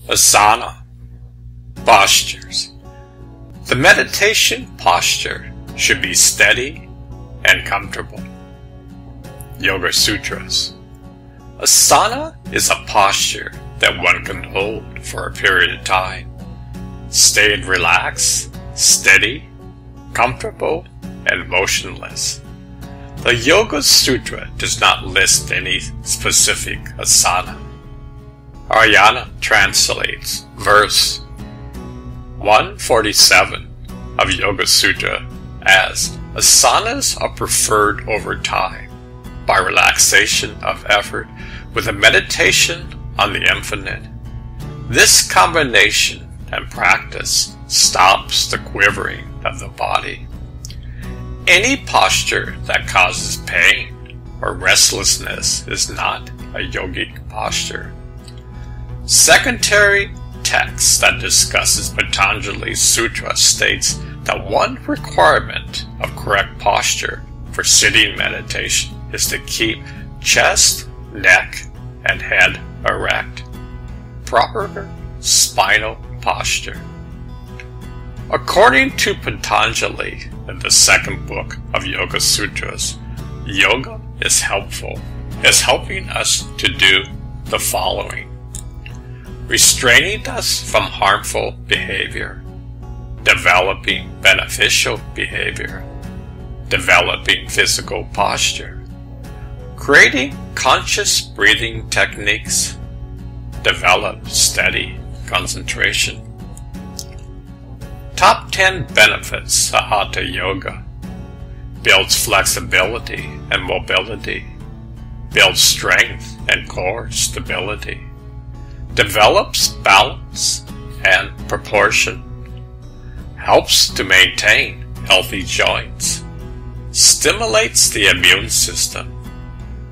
Asana. Postures. The meditation posture should be steady and comfortable. Yoga Sutras. Asana is a posture that one can hold for a period of time. Stay relaxed, steady, comfortable, and motionless. The Yoga Sutra does not list any specific asana. Ayana translates verse 147 of Yoga Sutra as asanas are preferred over time by relaxation of effort with a meditation on the infinite. This combination and practice stops the quivering of the body. Any posture that causes pain or restlessness is not a yogic posture. Secondary text that discusses Patanjali's Sutra states that one requirement of correct posture for sitting meditation is to keep chest, neck, and head erect. Proper spinal posture. According to Patanjali in the second book of Yoga Sutras, yoga is helping us to do the following. Restraining us from harmful behavior, developing beneficial behavior, developing physical posture, creating conscious breathing techniques, develop steady concentration. Top 10 benefits of Hatha Yoga. Builds flexibility and mobility, builds strength and core stability, develops balance and proportion, helps to maintain healthy joints, stimulates the immune system,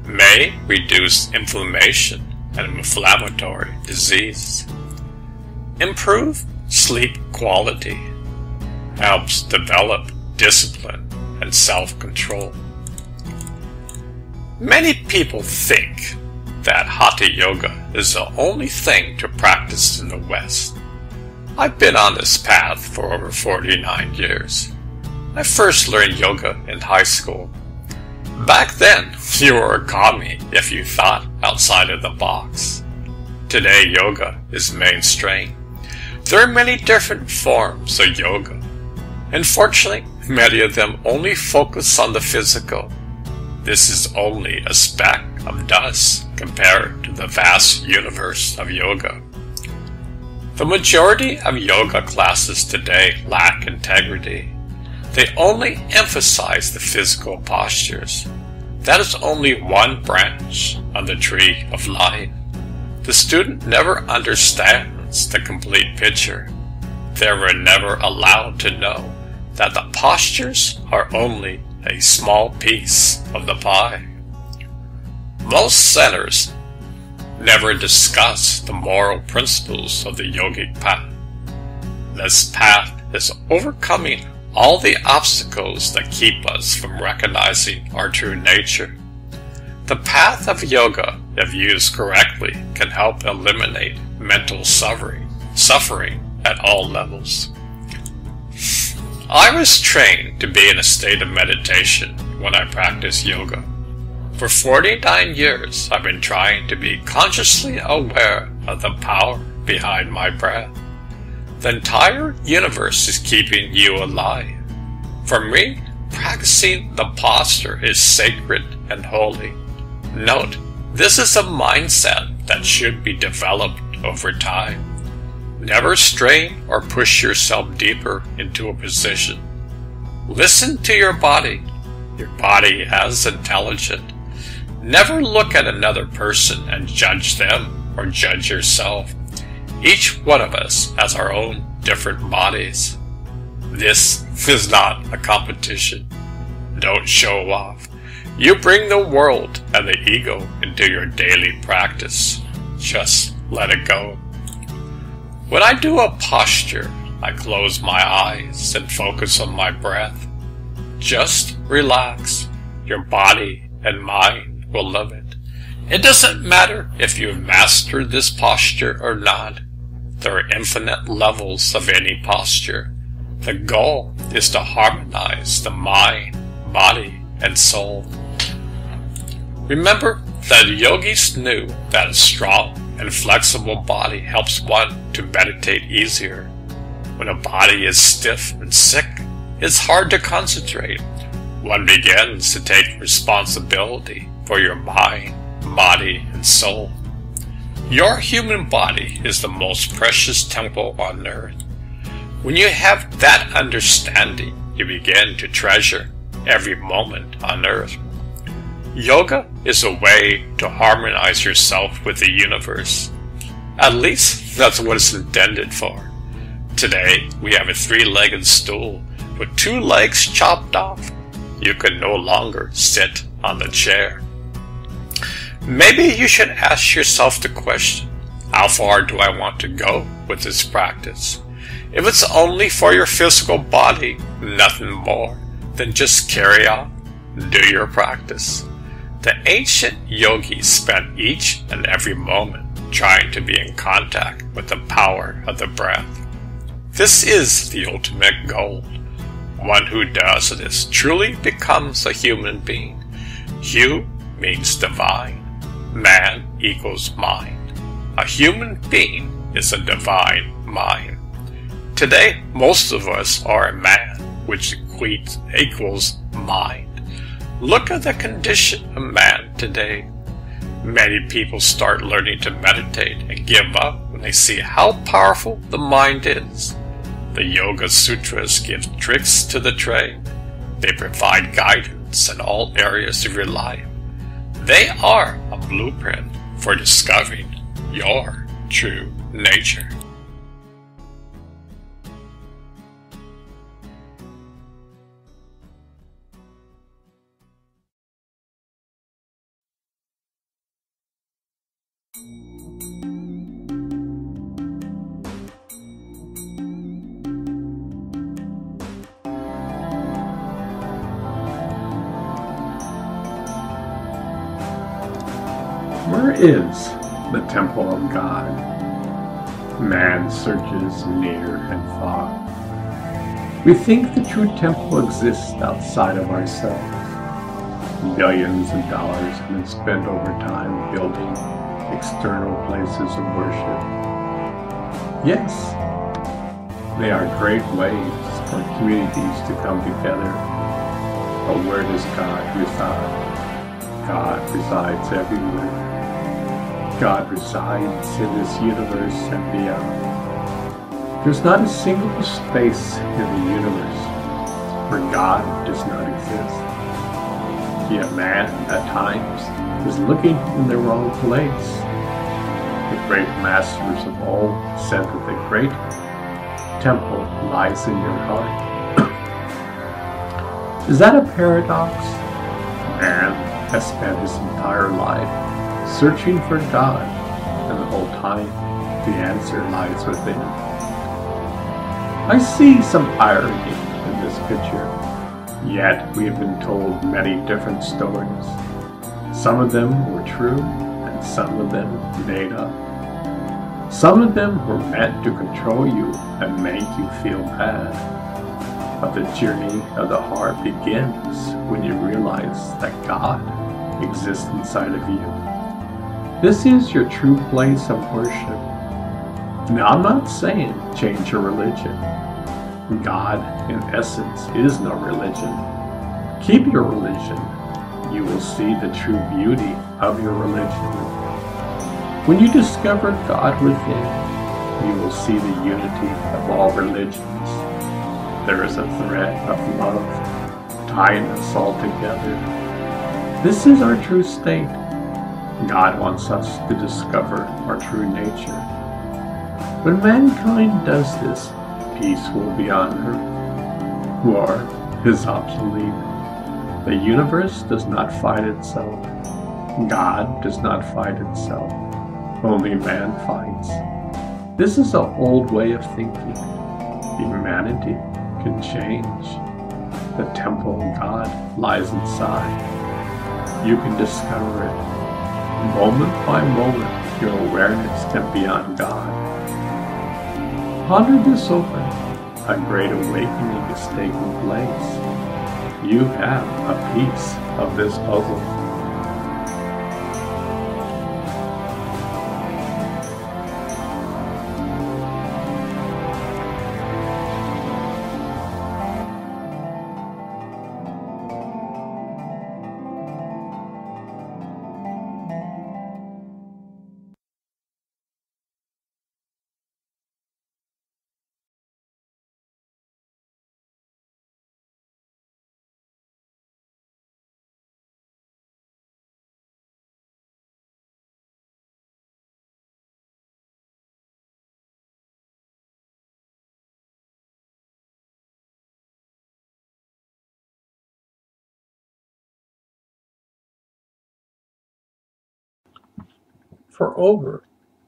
may reduce inflammation and inflammatory disease, improve sleep quality, helps develop discipline and self-control. Many people think that Hatha Yoga is the only thing to practice in the West. I've been on this path for over 49 years. I first learned yoga in high school. Back then, you were a commie if you thought outside of the box. Today, yoga is mainstream. There are many different forms of yoga. Unfortunately, many of them only focus on the physical. This is only a speck of dust compared to the vast universe of yoga. The majority of yoga classes today lack integrity. They only emphasize the physical postures. That is only one branch on the tree of life. The student never understands the complete picture. They were never allowed to know that the postures are only a small piece of the pie. Most centers never discuss the moral principles of the yogic path. This path is overcoming all the obstacles that keep us from recognizing our true nature. The path of yoga, if used correctly, can help eliminate mental suffering at all levels. I was trained to be in a state of meditation when I practiced yoga. For 49 years, I've been trying to be consciously aware of the power behind my breath. The entire universe is keeping you alive. For me, practicing the posture is sacred and holy. Note, this is a mindset that should be developed over time. Never strain or push yourself deeper into a position. Listen to your body. Your body is intelligent. Never look at another person and judge them or judge yourself. Each one of us has our own different bodies. This is not a competition. Don't show off. You bring the world and the ego into your daily practice. Just let it go. When I do a posture, I close my eyes and focus on my breath. Just relax. Your body and mind will love it. It doesn't matter if you've mastered this posture or not. there are infinite levels of any posture. The goal is to harmonize the mind, body, and soul. Remember that yogis knew that a strong and flexible body helps one to meditate easier. When a body is stiff and sick, it's hard to concentrate. One begins to take responsibility for your mind, body, and soul. Your human body is the most precious temple on earth. When you have that understanding, you begin to treasure every moment on earth. Yoga is a way to harmonize yourself with the universe. At least that's what it's intended for. Today, we have a three-legged stool with two legs chopped off. You can no longer sit on the chair. Maybe you should ask yourself the question, how far do I want to go with this practice? If it's only for your physical body, nothing more, then just carry on, do your practice. The ancient yogis spent each and every moment trying to be in contact with the power of the breath. This is the ultimate goal. One who does this truly becomes a human being. Hu means divine. Man equals mind. A human being is a divine mind. Today, most of us are a man, which equals mind. Look at the condition of man today. Many people start learning to meditate and give up when they see how powerful the mind is. The Yoga Sutras give tricks to the trade. They provide guidance in all areas of your life. They are a blueprint for discovering your true nature. Where is the temple of God? Man searches near and far. We think the true temple exists outside of ourselves. Billions of dollars have been spent over time building external places of worship. Yes, they are great ways for communities to come together. But where does God reside? God resides everywhere. God resides in this universe and beyond. There's not a single space in the universe where God does not exist. Yet man, at times, is looking in the wrong place. The great masters of old said that the great temple lies in your heart. Is that a paradox? Man has spent his entire life searching for God, and the whole time the answer lies within. I see some irony in this picture, yet we have been told many different stories. Some of them were true, and some of them made up. Some of them were meant to control you and make you feel bad. But the journey of the heart begins when you realize that God exists inside of you. This is your true place of worship. Now, I'm not saying change your religion. God, in essence, is no religion. Keep your religion. You will see the true beauty of your religion. When you discover God within, you will see the unity of all religions. There is a thread of love tying us all together. This is our true state. God wants us to discover our true nature. When mankind does this, peace will be on earth. War is obsolete. The universe does not fight itself. God does not fight itself. Only man fights. This is an old way of thinking. Humanity can change. The temple of God lies inside. You can discover it. Moment by moment, your awareness can be on God. Ponder this over. A great awakening is taking place. You have a piece of this puzzle. For over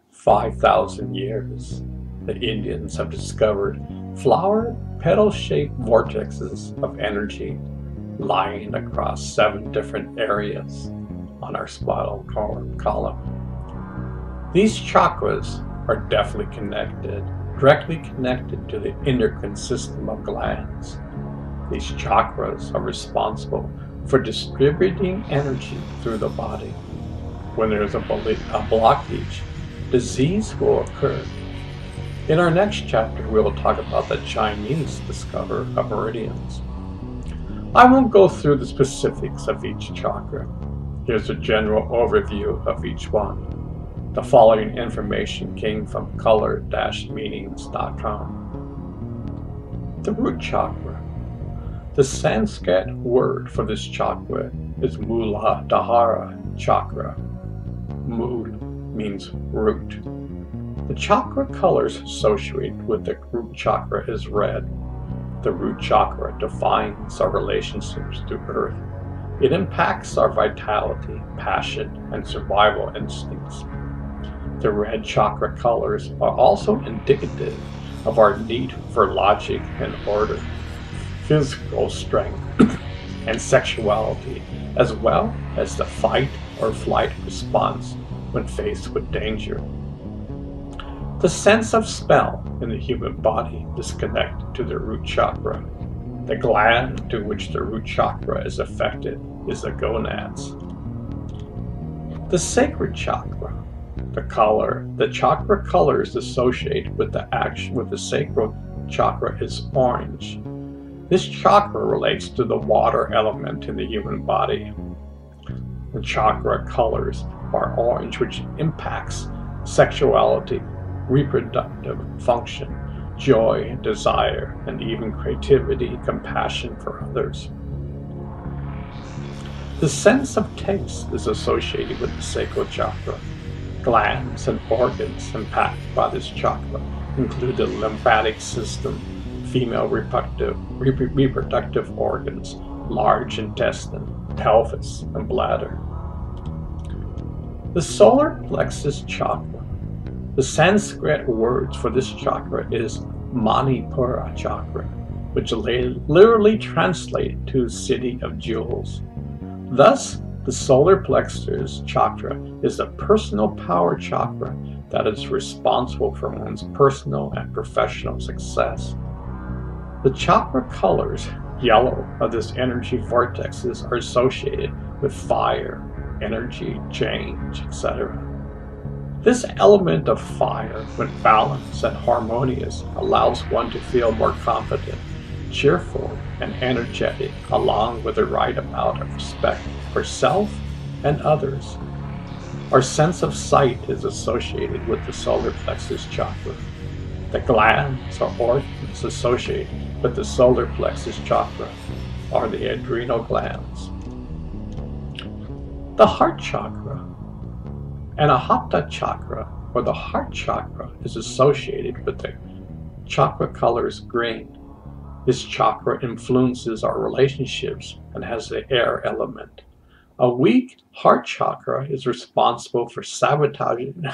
5,000 years, the Indians have discovered flower petal-shaped vortexes of energy lying across 7 different areas on our spinal column. These chakras are directly connected to the endocrine system of glands. These chakras are responsible for distributing energy through the body. When there is a blockage, disease will occur. In our next chapter, we will talk about the Chinese discovery of meridians. I won't go through the specifics of each chakra. Here's a general overview of each one. The following information came from color-meanings.com. The root chakra. The Sanskrit word for this chakra is Muladhara chakra. Mul means root. The chakra colors associated with the root chakra is red. The root chakra defines our relationships to earth. It impacts our vitality, passion, and survival instincts. The red chakra colors are also indicative of our need for logic and order, physical strength, and sexuality, as well as the fight or flight response when faced with danger. The sense of smell in the human body is connected to the root chakra. The gland to which the root chakra is affected is the gonads. The sacred chakra. The chakra colors associated with the sacral chakra is orange. This chakra relates to the water element in the human body. The chakra colors are orange, which impacts sexuality, reproductive function, joy, desire, and even creativity, compassion for others. The sense of taste is associated with the sacral chakra. Glands and organs impacted by this chakra include the lymphatic system, female reproductive organs, large intestine, pelvis, and bladder. The solar plexus chakra. The Sanskrit words for this chakra is Manipura chakra, which literally translates to city of jewels. Thus, the solar plexus chakra is the personal power chakra that is responsible for one's personal and professional success. The chakra colors, yellow, of this energy vortexes are associated with fire, energy, change, etc. This element of fire, when balanced and harmonious, allows one to feel more confident, cheerful, and energetic, along with the right amount of respect for self and others. Our sense of sight is associated with the solar plexus chakra. The glands or organs associated with the solar plexus chakra are the adrenal glands. The heart chakra. Anahata chakra, or the heart chakra, is associated with the chakra colors green. This chakra influences our relationships and has the air element. A weak heart chakra is responsible for sabotaging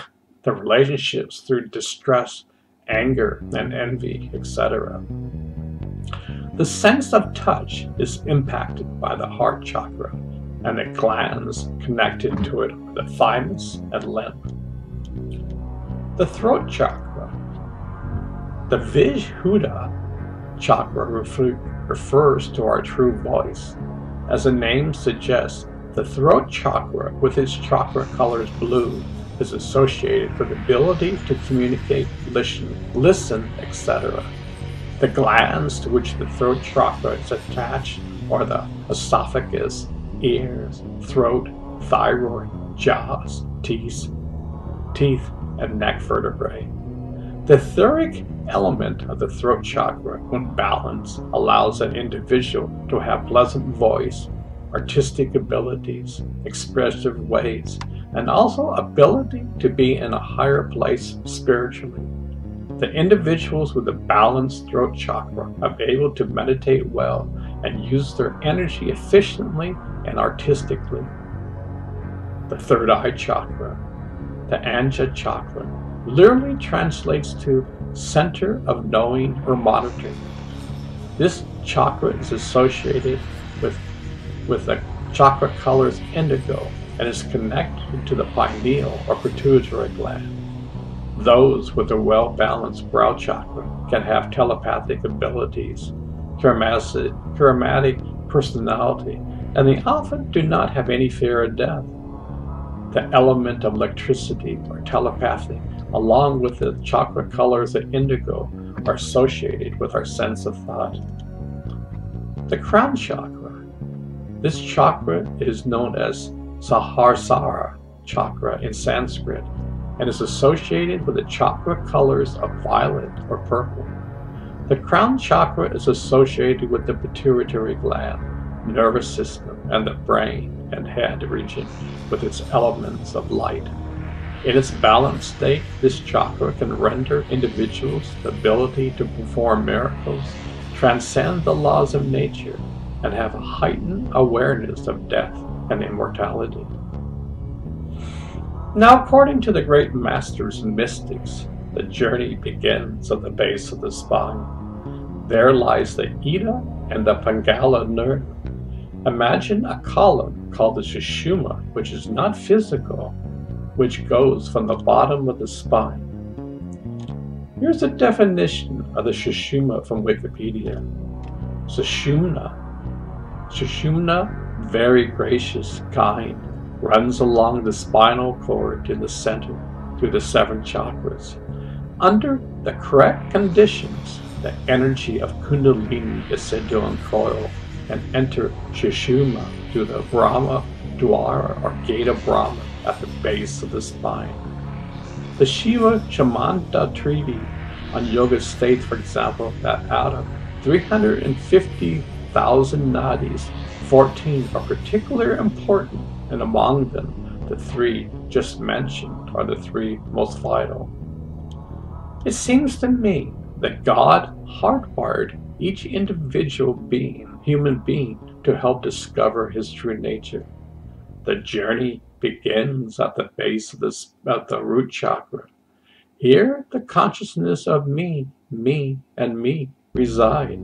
the relationships through distress, anger, and envy, etc. The sense of touch is impacted by the heart chakra, and the glands connected to it are the thymus and lymph. The throat chakra. The Vijhuda chakra refers to our true voice. As the name suggests, the throat chakra, with its chakra colors blue, is associated with the ability to communicate, listen, etc. The glands to which the throat chakra is attached are the esophagus, ears, throat, thyroid, jaws, teeth, and neck vertebrae. The etheric element of the throat chakra, when balanced, allows an individual to have pleasant voice, artistic abilities, expressive ways, and also ability to be in a higher place spiritually. The individuals with a balanced throat chakra are able to meditate well and use their energy efficiently and artistically. The third eye chakra, the Anja chakra, literally translates to center of knowing or monitoring. This chakra is associated with the chakra colors indigo and is connected to the pineal or pituitary gland. Those with a well-balanced brow chakra can have telepathic abilities, charismatic personality, and they often do not have any fear of death. The element of electricity or telepathy, along with the chakra colors of indigo, are associated with our sense of thought. The crown chakra. This chakra is known as Sahasrara chakra in Sanskrit and is associated with the chakra colors of violet or purple. The crown chakra is associated with the pituitary gland, nervous system, and the brain and head region with its elements of light. In its balanced state, this chakra can render individuals the ability to perform miracles, transcend the laws of nature, and have a heightened awareness of death and immortality. Now, according to the great masters and mystics, the journey begins at the base of the spine. There lies the Ida and the Pingala nerve. Imagine a column called the Sushumna, which is not physical, which goes from the bottom of the spine. Here's a definition of the Sushumna from Wikipedia. Sushumna, very gracious, kind, runs along the spinal cord in the center through the 7 chakras. Under the correct conditions, the energy of Kundalini is said to uncoil and enter Sushumna through the Brahma Dwara or Gate of Brahma at the base of the spine. The Shiva Chamanta Treaty on Yoga states, for example, that out of 350,000 nadis, 14 are particularly important, and among them, the 3 just mentioned are the 3 most vital. It seems to me that God hardwired each individual human being, to help discover his true nature. The journey begins at the base of the root chakra. Here, the consciousness of me, and me reside.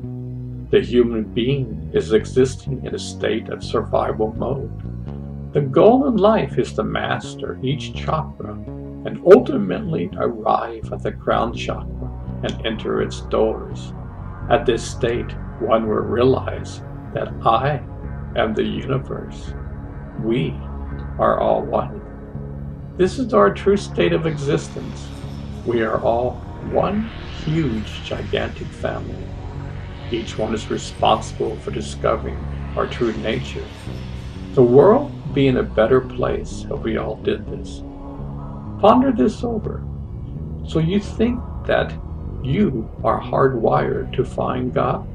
The human being is existing in a state of survival mode. The goal in life is to master each chakra and ultimately arrive at the crown chakra and enter its doors. At this state, one will realize that I am the universe. We are all one. This is our true state of existence. We are all one huge, gigantic family. Each one is responsible for discovering our true nature. The world would be in a better place if we all did this. Ponder this over. So you think that you are hardwired to find God?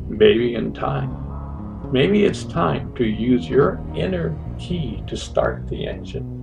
Maybe in time. Maybe it's time to use your inner key to start the engine.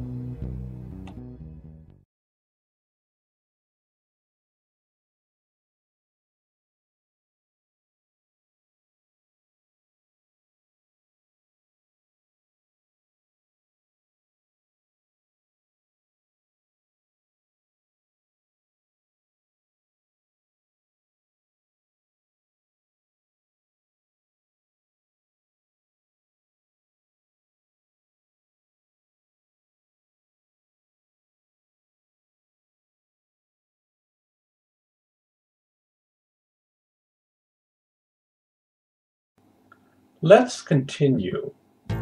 Let's continue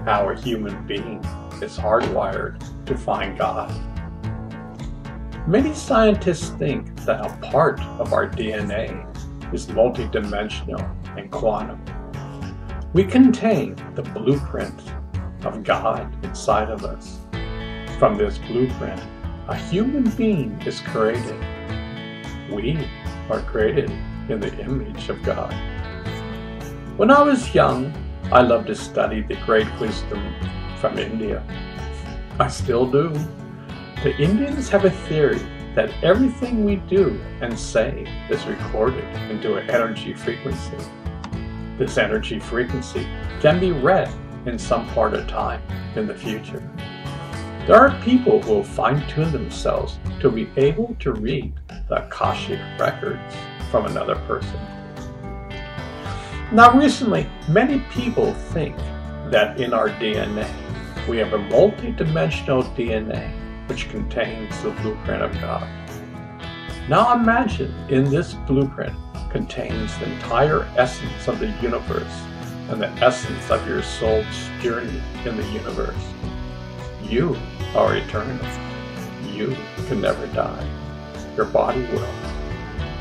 how a human being is hardwired to find God. Many scientists think that a part of our DNA is multidimensional and quantum. We contain the blueprint of God inside of us. From this blueprint, a human being is created. We are created in the image of God. When I was young, I loved to study the great wisdom from India. I still do. The Indians have a theory that everything we do and say is recorded into an energy frequency. This energy frequency can be read in some part of time in the future. There are people who will fine-tune themselves to be able to read the Akashic records from another person. Now recently, many people think that in our DNA, we have a multi-dimensional DNA which contains the blueprint of God. Now imagine in this blueprint contains the entire essence of the universe and the essence of your soul's journey in the universe. You are eternal. You can never die. Your body will.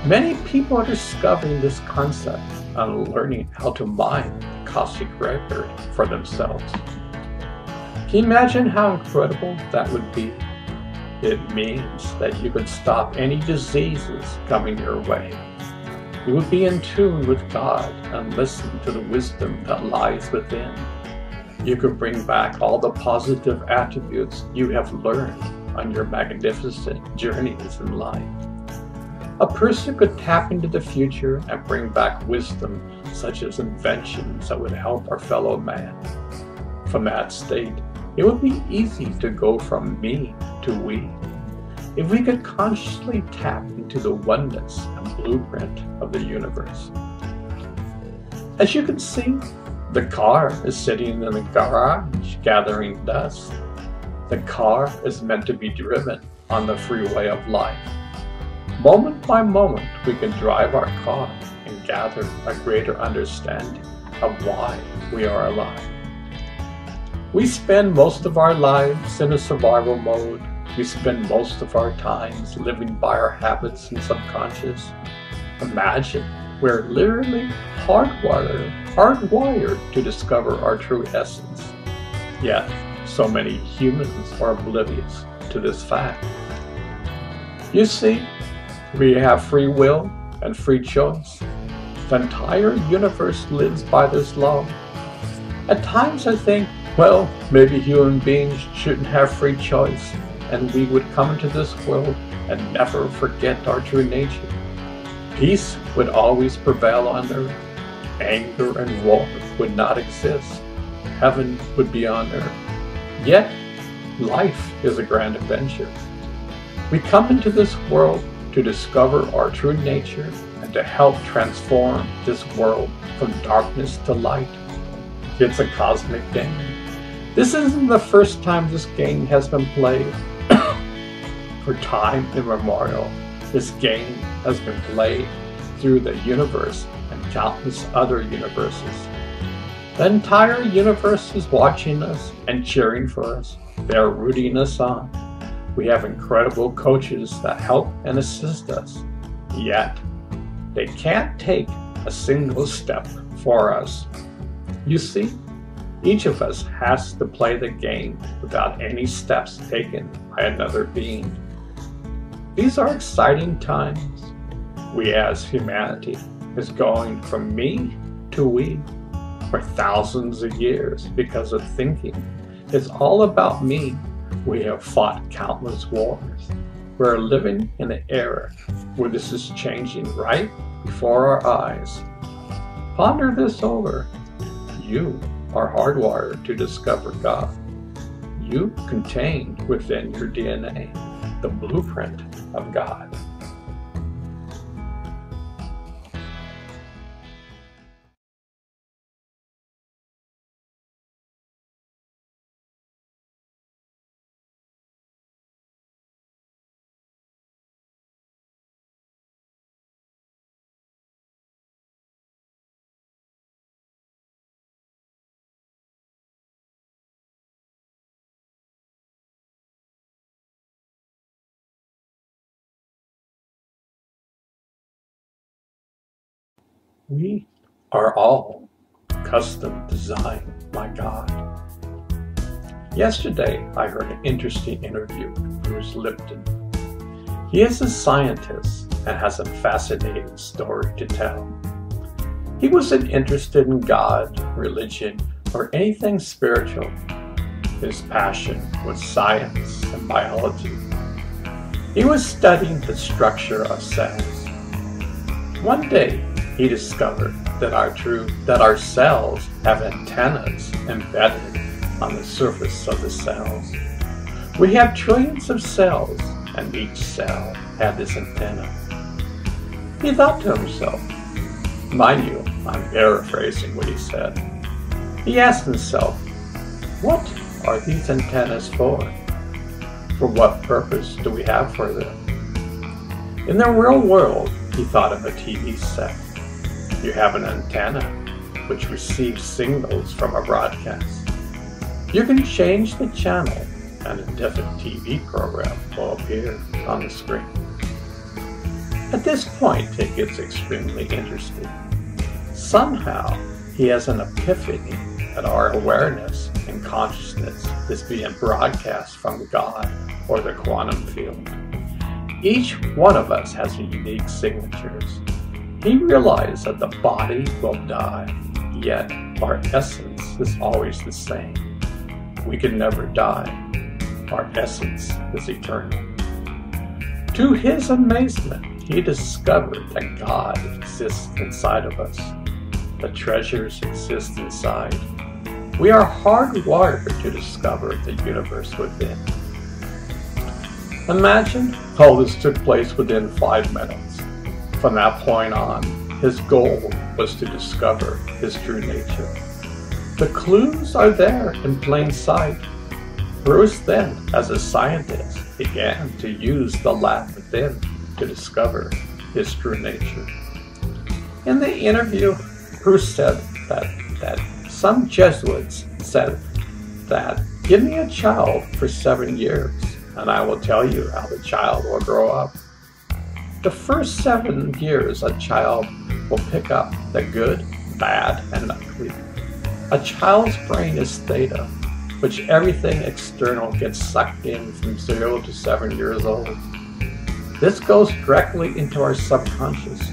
Many people are discovering this concept and learning how to mine the Akashic record for themselves. Can you imagine how incredible that would be? It means that you could stop any diseases coming your way. You would be in tune with God and listen to the wisdom that lies within. You could bring back all the positive attributes you have learned on your magnificent journeys in life. A person could tap into the future and bring back wisdom such as inventions that would help our fellow man. From that state, it would be easy to go from me to we. If we could consciously tap into the oneness and blueprint of the universe. As you can see, the car is sitting in the garage gathering dust. The car is meant to be driven on the freeway of life. Moment by moment, we can drive our car and gather a greater understanding of why we are alive. We spend most of our lives in a survival mode. We spend most of our times living by our habits and subconscious. Imagine we're literally hardwired to discover our true essence. Yet, so many humans are oblivious to this fact. You see, we have free will and free choice. The entire universe lives by this law. At times I think, well, maybe human beings shouldn't have free choice and we would come into this world and never forget our true nature. Peace would always prevail on earth. Anger and war would not exist. Heaven would be on earth. Yet, life is a grand adventure. We come into this world to discover our true nature and to help transform this world from darkness to light. It's a cosmic game. This isn't the first time this game has been played. For time immemorial, this game has been played through the universe and countless other universes. The entire universe is watching us and cheering for us. They are rooting us on. We have incredible coaches that help and assist us. Yet, they can't take a single step for us. You see, each of us has to play the game without any steps taken by another being. These are exciting times. We as humanity is going from me to we for thousands of years because of thinking. It's all about me. We have fought countless wars. We're living in an era where this is changing right before our eyes. Ponder this over. You are hardwired to discover God. You contain within your DNA the blueprint of God. We are all custom designed by God. Yesterday, I heard an interesting interview with Bruce Lipton. He is a scientist and has a fascinating story to tell. He wasn't interested in God, religion, or anything spiritual. His passion was science and biology. He was studying the structure of cells. One day, he discovered that our cells have antennas embedded on the surface of the cells. We have trillions of cells, and each cell had this antenna. He thought to himself, mind you, I'm paraphrasing what he said. He asked himself, what are these antennas for? For what purpose do we have for them? In the real world, he thought of a TV set. You have an antenna which receives signals from a broadcast. You can change the channel and a different TV program will appear on the screen. At this point, it gets extremely interesting. Somehow, he has an epiphany that our awareness and consciousness is being broadcast from God or the quantum field. Each one of us has unique signatures. He realized that the body will die, yet our essence is always the same. We can never die. Our essence is eternal. To his amazement, he discovered that God exists inside of us. The treasures exist inside. We are hardwired to discover the universe within. Imagine how this took place within 5 minutes. From that point on, his goal was to discover his true nature. The clues are there in plain sight. Bruce then, as a scientist, began to use the lab within to discover his true nature. In the interview, Bruce said that some Jesuits said that, give me a child for 7 years, and I will tell you how the child will grow up. The first 7 years, a child will pick up the good, bad, and ugly. A child's brain is theta, which everything external gets sucked in from 0 to 7 years old. This goes directly into our subconscious.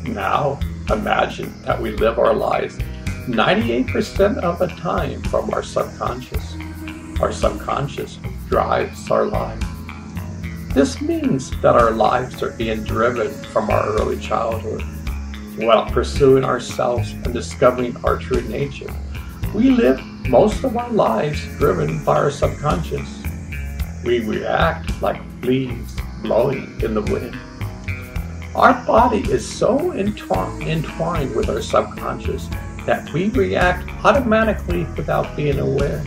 Now, imagine that we live our lives 98% of the time from our subconscious. Our subconscious drives our life. This means that our lives are being driven from our early childhood. While pursuing ourselves and discovering our true nature, we live most of our lives driven by our subconscious. We react like leaves blowing in the wind. Our body is so entwined with our subconscious that we react automatically without being aware.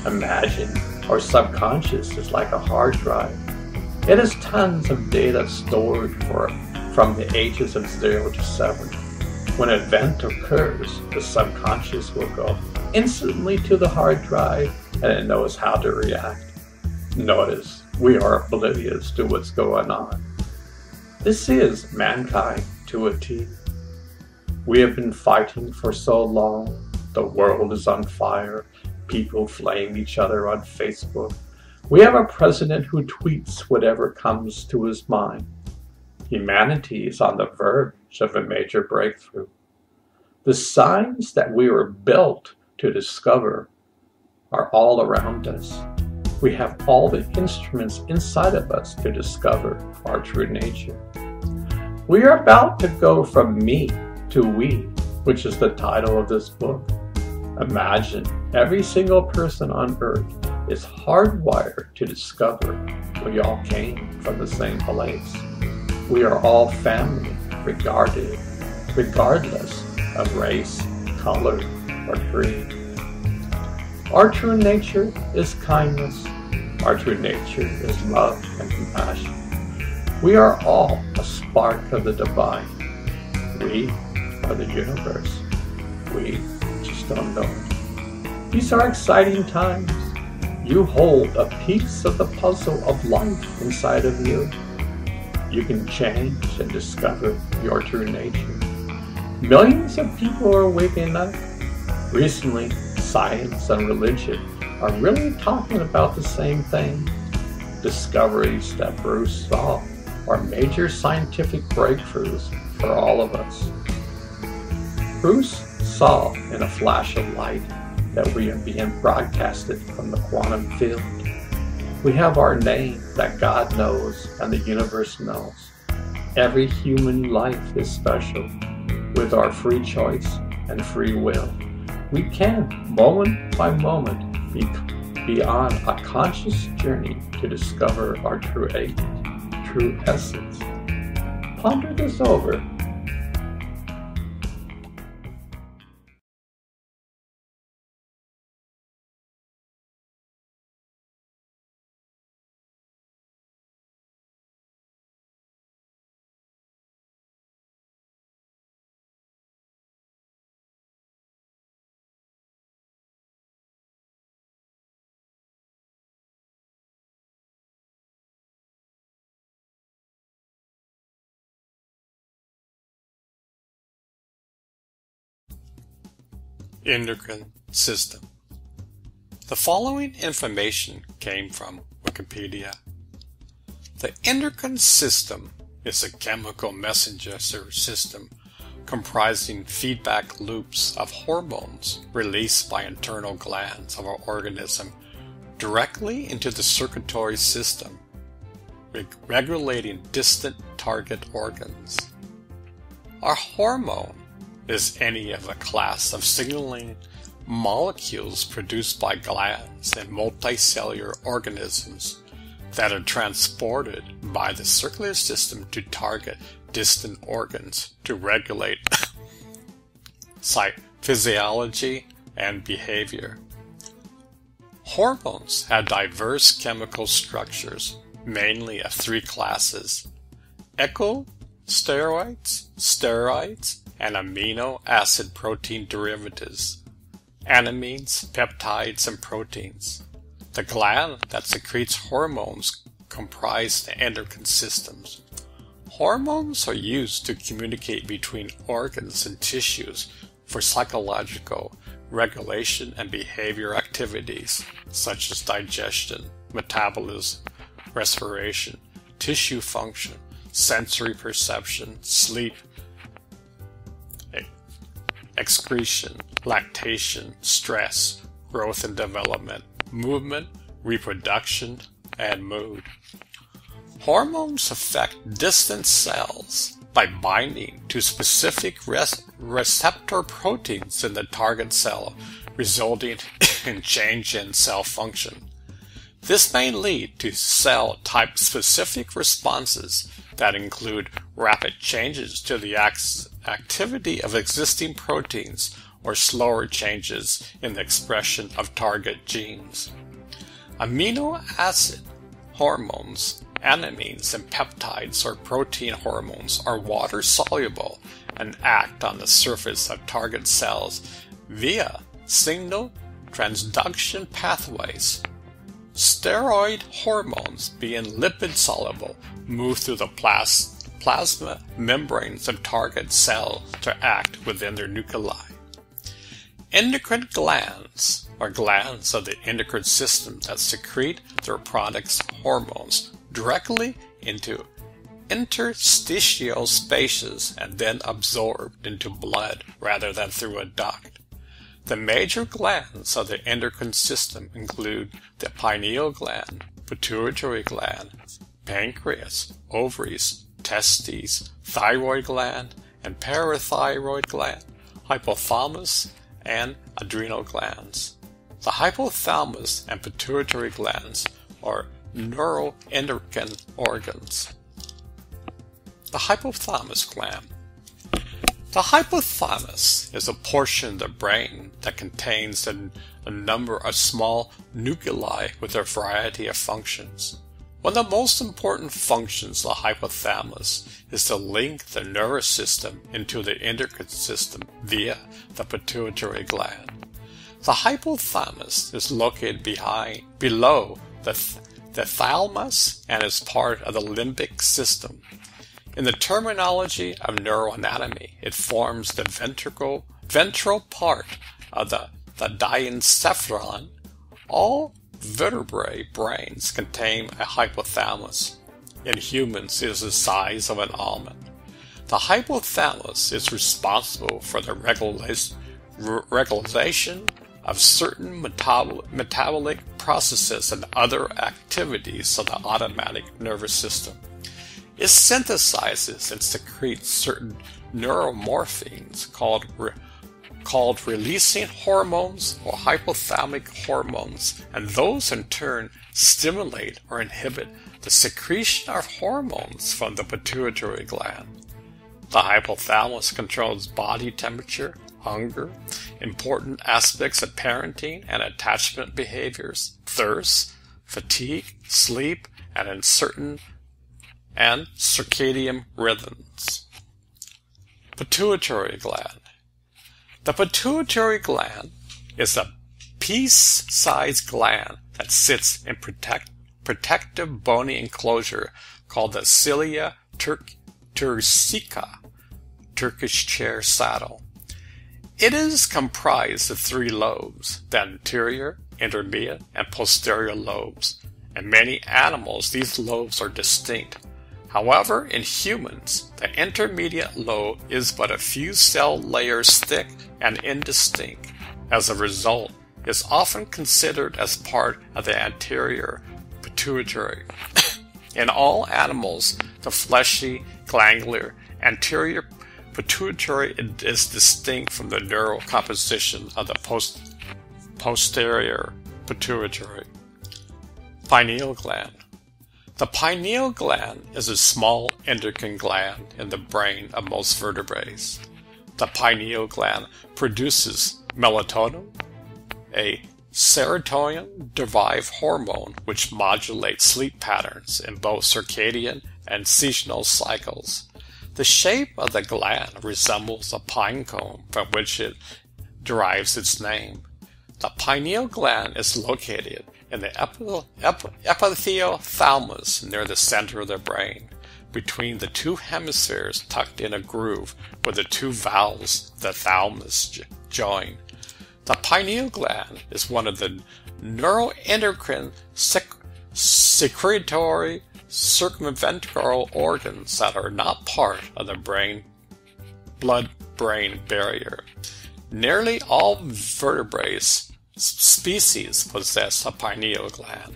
Imagine our subconscious is like a hard drive. It has tons of data stored from the ages of 0 to 7. When an event occurs, the subconscious will go instantly to the hard drive and it knows how to react. Notice, we are oblivious to what's going on. This is mankind to a T. We have been fighting for so long. The world is on fire. People flame each other on Facebook. We have a president who tweets whatever comes to his mind. Humanity is on the verge of a major breakthrough. The signs that we were built to discover are all around us. We have all the instruments inside of us to discover our true nature. We are about to go from me to we, which is the title of this book. Imagine every single person on earth is hardwired to discover we all came from the same place. We are all family, regardless of race, color, or creed. Our true nature is kindness. Our true nature is love and compassion. We are all a spark of the divine. We are the universe. We just don't know it. These are exciting times. You hold a piece of the puzzle of life inside of you. You can change and discover your true nature. Millions of people are waking up. Recently, science and religion are really talking about the same thing. Discoveries that Bruce saw are major scientific breakthroughs for all of us. Bruce saw in a flash of light that we are being broadcasted from the quantum field. We have our name that God knows and the universe knows. Every human life is special. With our free choice and free will, we can, moment by moment, be on a conscious journey to discover our true essence. Ponder this over. Endocrine system. The following information came from Wikipedia. The endocrine system is a chemical messenger system comprising feedback loops of hormones released by internal glands of our organism directly into the circulatory system, regulating distant target organs. Our hormone is any of a class of signaling molecules produced by glands in multicellular organisms that are transported by the circular system to target distant organs to regulate physiology and behavior. Hormones have diverse chemical structures, mainly of three classes: echosteroids, steroids, and amino acid protein derivatives, amines, peptides, and proteins. The gland that secretes hormones comprise the endocrine systems. Hormones are used to communicate between organs and tissues for psychological regulation and behavior activities such as digestion, metabolism, respiration, tissue function, sensory perception, sleep, excretion, lactation, stress, growth and development, movement, reproduction, and mood. Hormones affect distant cells by binding to specific receptor proteins in the target cell, resulting in change in cell function. This may lead to cell-type specific responses that include rapid changes to the activity of existing proteins or slower changes in the expression of target genes. Amino acid hormones, amines, and peptides or protein hormones are water-soluble and act on the surface of target cells via signal transduction pathways. Steroid hormones, being lipid-soluble, move through the plasma membranes of target cells to act within their nuclei. Endocrine glands are glands of the endocrine system that secrete their products' hormones directly into interstitial spaces and then absorbed into blood rather than through a duct. The major glands of the endocrine system include the pineal gland, pituitary gland, pancreas, ovaries, testes, thyroid gland, and parathyroid gland, hypothalamus, and adrenal glands. The hypothalamus and pituitary glands are neuroendocrine organs. The hypothalamus gland. The hypothalamus is a portion of the brain that contains a number of small nuclei with a variety of functions. One of the most important functions of the hypothalamus is to link the nervous system into the endocrine system via the pituitary gland. The hypothalamus is located below the thalamus and is part of the limbic system. In the terminology of neuroanatomy, it forms the ventral part of the diencephalon. All vertebrate brains contain a hypothalamus. In humans, it is the size of an almond. The hypothalamus is responsible for the regulation of certain metabolic processes and other activities of the autonomic nervous system. It synthesizes and secretes certain neuromorphines called releasing hormones or hypothalamic hormones, and those in turn stimulate or inhibit the secretion of hormones from the pituitary gland. The hypothalamus controls body temperature, hunger, important aspects of parenting and attachment behaviors, thirst, fatigue, sleep, and circadian rhythms. Pituitary gland. The pituitary gland is a pea-sized gland that sits in protective bony enclosure called the cilia turcica, Turkish chair saddle. It is comprised of 3 lobes, the anterior, intermediate, and posterior lobes. In many animals, these lobes are distinct. However, in humans, the intermediate lobe is but a few cell layers thick and indistinct. As a result, it is often considered as part of the anterior pituitary. In all animals, the fleshy, glandular, anterior pituitary is distinct from the neural composition of the posterior pituitary. Pineal gland. The pineal gland is a small endocrine gland in the brain of most vertebrates. The pineal gland produces melatonin, a serotonin-derived hormone which modulates sleep patterns in both circadian and seasonal cycles. The shape of the gland resembles a pine cone from which it derives its name. The pineal gland is located in the epithelial thalamus near the center of the brain, between the 2 hemispheres tucked in a groove where the 2 valves of the thalamus join. The pineal gland is one of the neuroendocrine secretory circumventricular organs that are not part of the blood-brain barrier. Nearly all vertebrate species possess a pineal gland.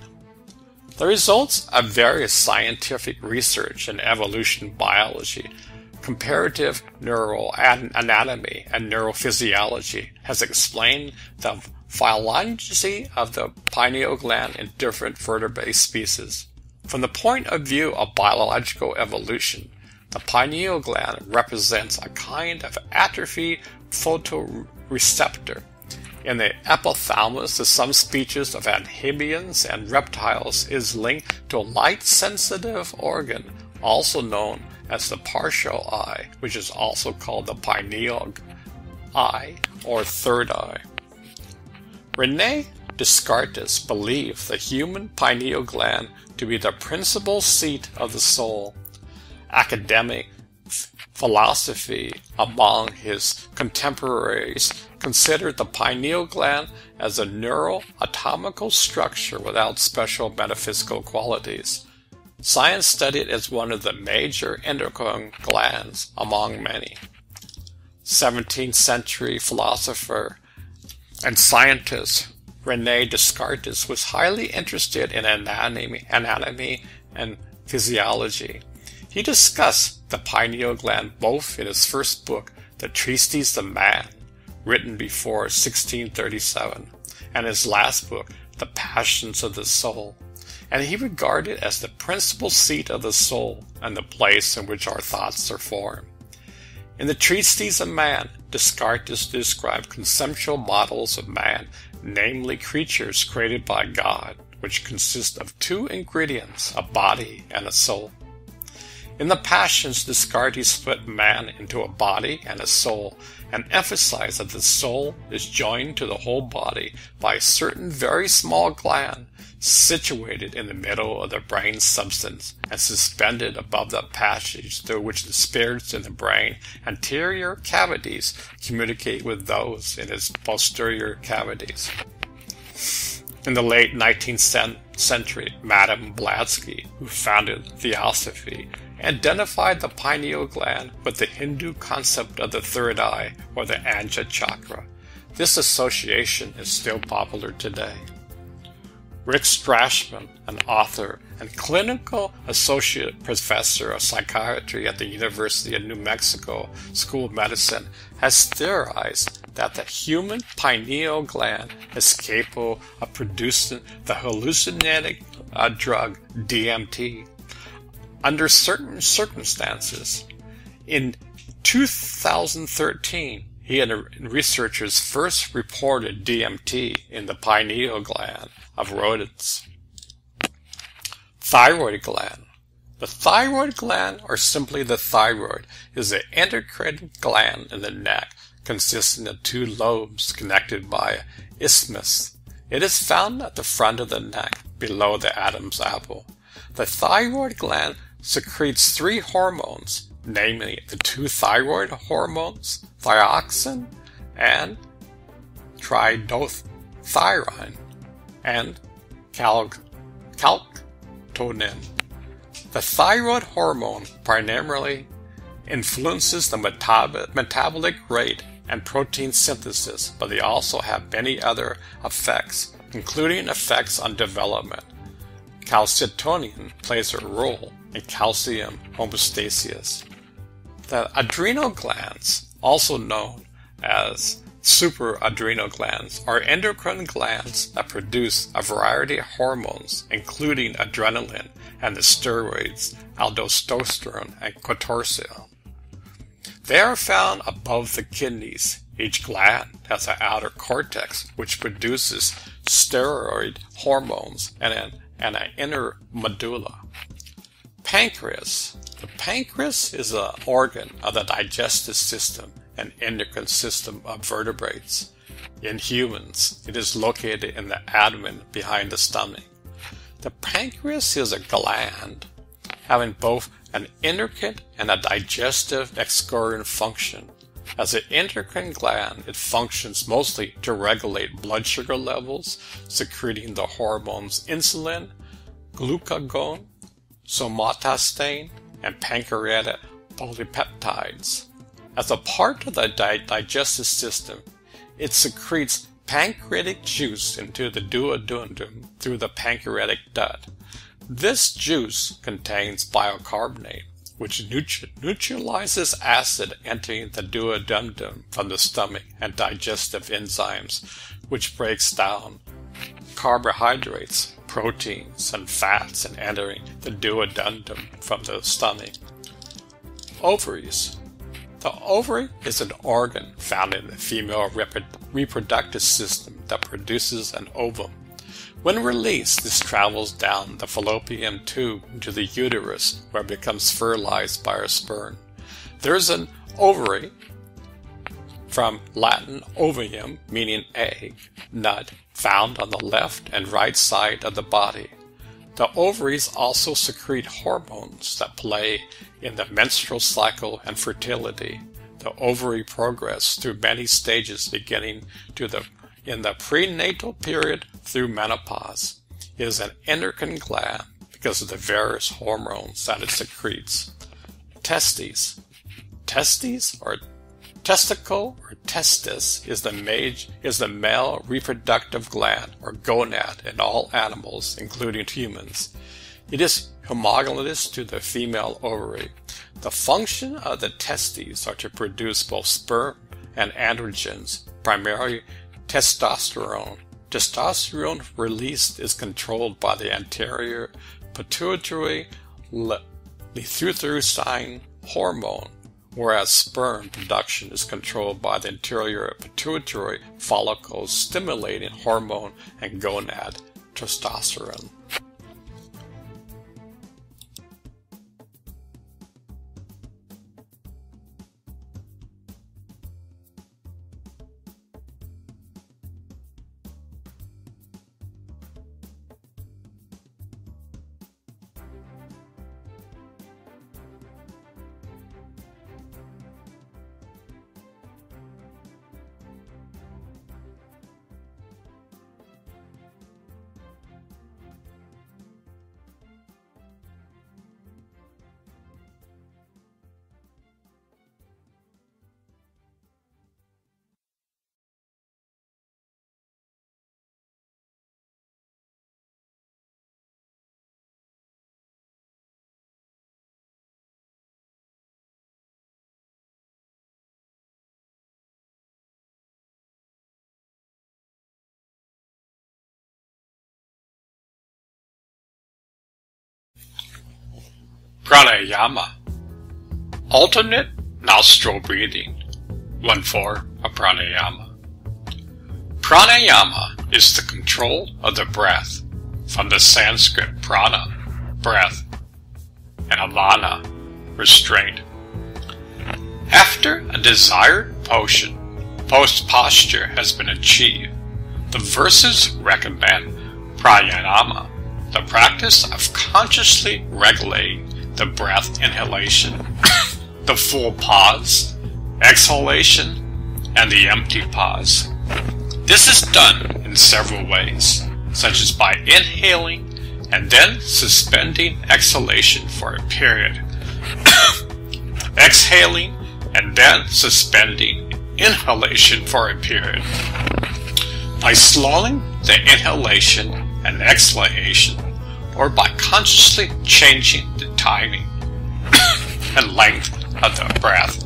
The results of various scientific research in evolution biology, comparative neuroanatomy, and neurophysiology has explained the phylogeny of the pineal gland in different vertebrate species. From the point of view of biological evolution, the pineal gland represents a kind of atrophied photoreceptor. In the epithalamus of some species of amphibians and reptiles is linked to a light-sensitive organ, also known as the partial eye, which is also called the pineal eye or third eye. René Descartes believed the human pineal gland to be the principal seat of the soul. Academic philosophy among his contemporaries considered the pineal gland as a neuroanatomical structure without special metaphysical qualities. Science studied it as one of the major endocrine glands among many. 17th century philosopher and scientist René Descartes was highly interested in anatomy and physiology. He discussed the pineal gland both in his first book, The Treatise of Man, written before 1637, and his last book, The Passions of the Soul, and he regarded it as the principal seat of the soul and the place in which our thoughts are formed. In The Treatise of Man, Descartes described conceptual models of man, namely creatures created by God, which consist of 2 ingredients, a body and a soul. In the Passions, Descartes split man into a body and a soul, and emphasized that the soul is joined to the whole body by a certain very small gland situated in the middle of the brain substance and suspended above the passage through which the spirits in the brain anterior cavities communicate with those in its posterior cavities. In the late 19th century, Madame Blavatsky, who founded Theosophy, identified the pineal gland with the Hindu concept of the third eye, or the Anja chakra. This association is still popular today. Rick Strassman, an author and clinical associate professor of psychiatry at the University of New Mexico School of Medicine, has theorized that the human pineal gland is capable of producing the hallucinogenic drug DMT under certain circumstances. In 2013, he and researchers first reported DMT in the pineal gland of rodents. Thyroid gland. The thyroid gland, or simply the thyroid, is an endocrine gland in the neck consisting of two lobes connected by an isthmus. It is found at the front of the neck, below the Adam's apple. The thyroid gland secretes three hormones, namely the two thyroid hormones, thyroxine and tridothyroin, and calcitonin. The thyroid hormone primarily influences the metabolic rate and protein synthesis, but they also have many other effects, including effects on development. Calcitonin plays a role in calcium homeostasis. The adrenal glands, also known as supraadrenal glands, are endocrine glands that produce a variety of hormones, including adrenaline and the steroids aldosterone and cortisol. They are found above the kidneys. Each gland has an outer cortex which produces steroid hormones and an inner medulla. Pancreas. The pancreas is an organ of the digestive system and endocrine system of vertebrates. In humans, it is located in the abdomen behind the stomach. The pancreas is a gland having both an endocrine and a digestive excorian function. As an endocrine gland, it functions mostly to regulate blood sugar levels, secreting the hormones insulin, glucagon, somatostatin, and pancreatic polypeptides. As a part of the digestive system, it secretes pancreatic juice into the duodenum through the pancreatic duct. This juice contains bicarbonate, which neutralizes acid entering the duodenum from the stomach, and digestive enzymes, which breaks down carbohydrates, proteins, and fats and entering the duodenum from the stomach. Ovaries. The ovary is an organ found in the female reproductive system that produces an ovum. When released, this travels down the fallopian tube into the uterus, where it becomes fertilized by a sperm. There is an ovary, from Latin ovium, meaning egg, nut, found on the left and right side of the body. The ovaries also secrete hormones that play in the menstrual cycle and fertility. The ovary progress through many stages, beginning in the prenatal period through menopause. It is an endocrine gland because of the various hormones that it secretes. Testes. Testes, or testicle, or testis, is the male reproductive gland or gonad in all animals, including humans. It is homologous to the female ovary. The function of the testes are to produce both sperm and androgens, primarily testosterone. Testosterone released is controlled by the anterior pituitary luteinizing hormone, whereas sperm production is controlled by the anterior pituitary follicle stimulating hormone and gonad, testosterone. Pranayama. Alternate nostril breathing. One form of pranayama. Pranayama is the control of the breath, from the Sanskrit prana, breath, and avana, restraint. After a desired posture has been achieved, the verses recommend pranayama, the practice of consciously regulating the breath inhalation, the full pause, exhalation, and the empty pause. This is done in several ways, such as by inhaling and then suspending exhalation for a period, exhaling and then suspending inhalation for a period, by slowing the inhalation and exhalation, or by consciously changing the timing and length of the breath,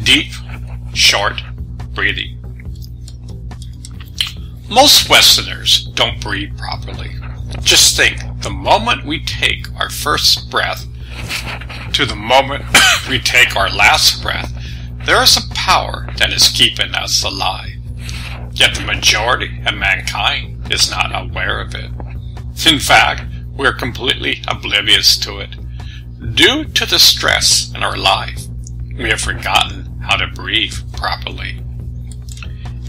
deep, short breathing. Most Westerners don't breathe properly. Just think, the moment we take our first breath to the moment we take our last breath, there is a power that is keeping us alive. Yet the majority of mankind is not aware of it. In fact, we are completely oblivious to it. Due to the stress in our life, we have forgotten how to breathe properly.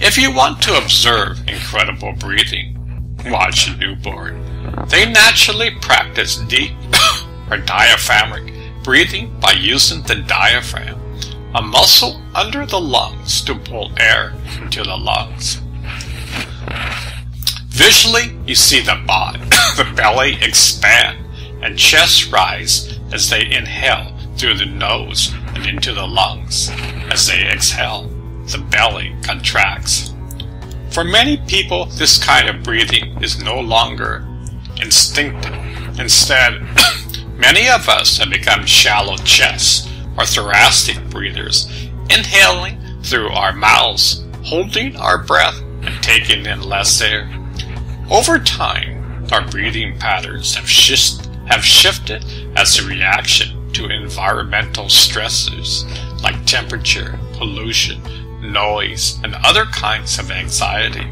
If you want to observe incredible breathing, watch a newborn. They naturally practice deep or diaphragmatic breathing by using the diaphragm, a muscle under the lungs, to pull air into the lungs. Visually, you see the belly expand and chest rise as they inhale through the nose and into the lungs. As they exhale, the belly contracts. For many people, this kind of breathing is no longer instinctive. Instead, many of us have become shallow chest or thoracic breathers, inhaling through our mouths, holding our breath, and taking in less air. Over time, our breathing patterns have shifted as a reaction to environmental stressors like temperature, pollution, noise, and other kinds of anxiety.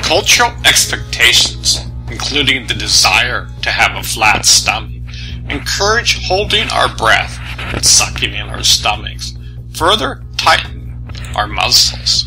Cultural expectations, including the desire to have a flat stomach, encourage holding our breath and sucking in our stomachs, further tighten our muscles.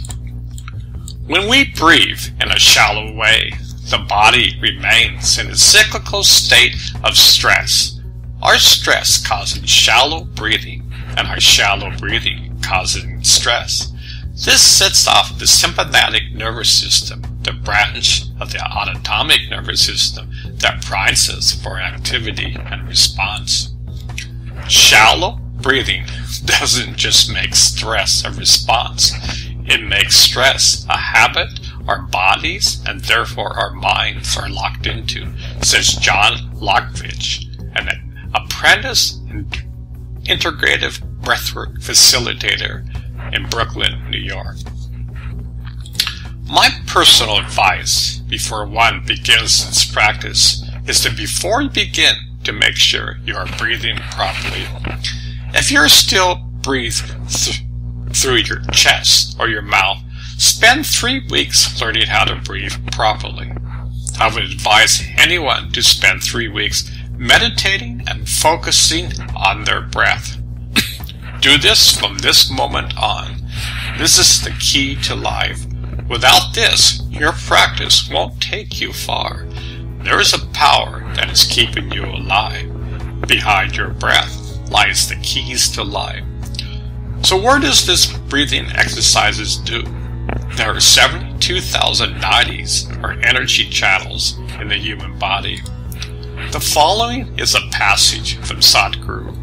When we breathe in a shallow way, the body remains in a cyclical state of stress. Our stress causing shallow breathing, and our shallow breathing causing stress. This sets off the sympathetic nervous system, the branch of the autonomic nervous system that prides us for activity and response. Shallow breathing doesn't just make stress a response. It makes stress a habit our bodies and therefore our minds are locked into, says John Lockvich, an apprentice and integrative breathwork facilitator in Brooklyn, New York. My personal advice before one begins this practice is to, before you begin, to make sure you are breathing properly. If you're still breathing through your chest or your mouth, spend 3 weeks learning how to breathe properly. I would advise anyone to spend 3 weeks meditating and focusing on their breath. Do this from this moment on. This is the key to life. Without this, your practice won't take you far. There is a power that is keeping you alive. Behind your breath lies the keys to life. So what does this breathing exercises do? There are 72,000 nadis, or energy channels, in the human body. The following is a passage from Sadhguru.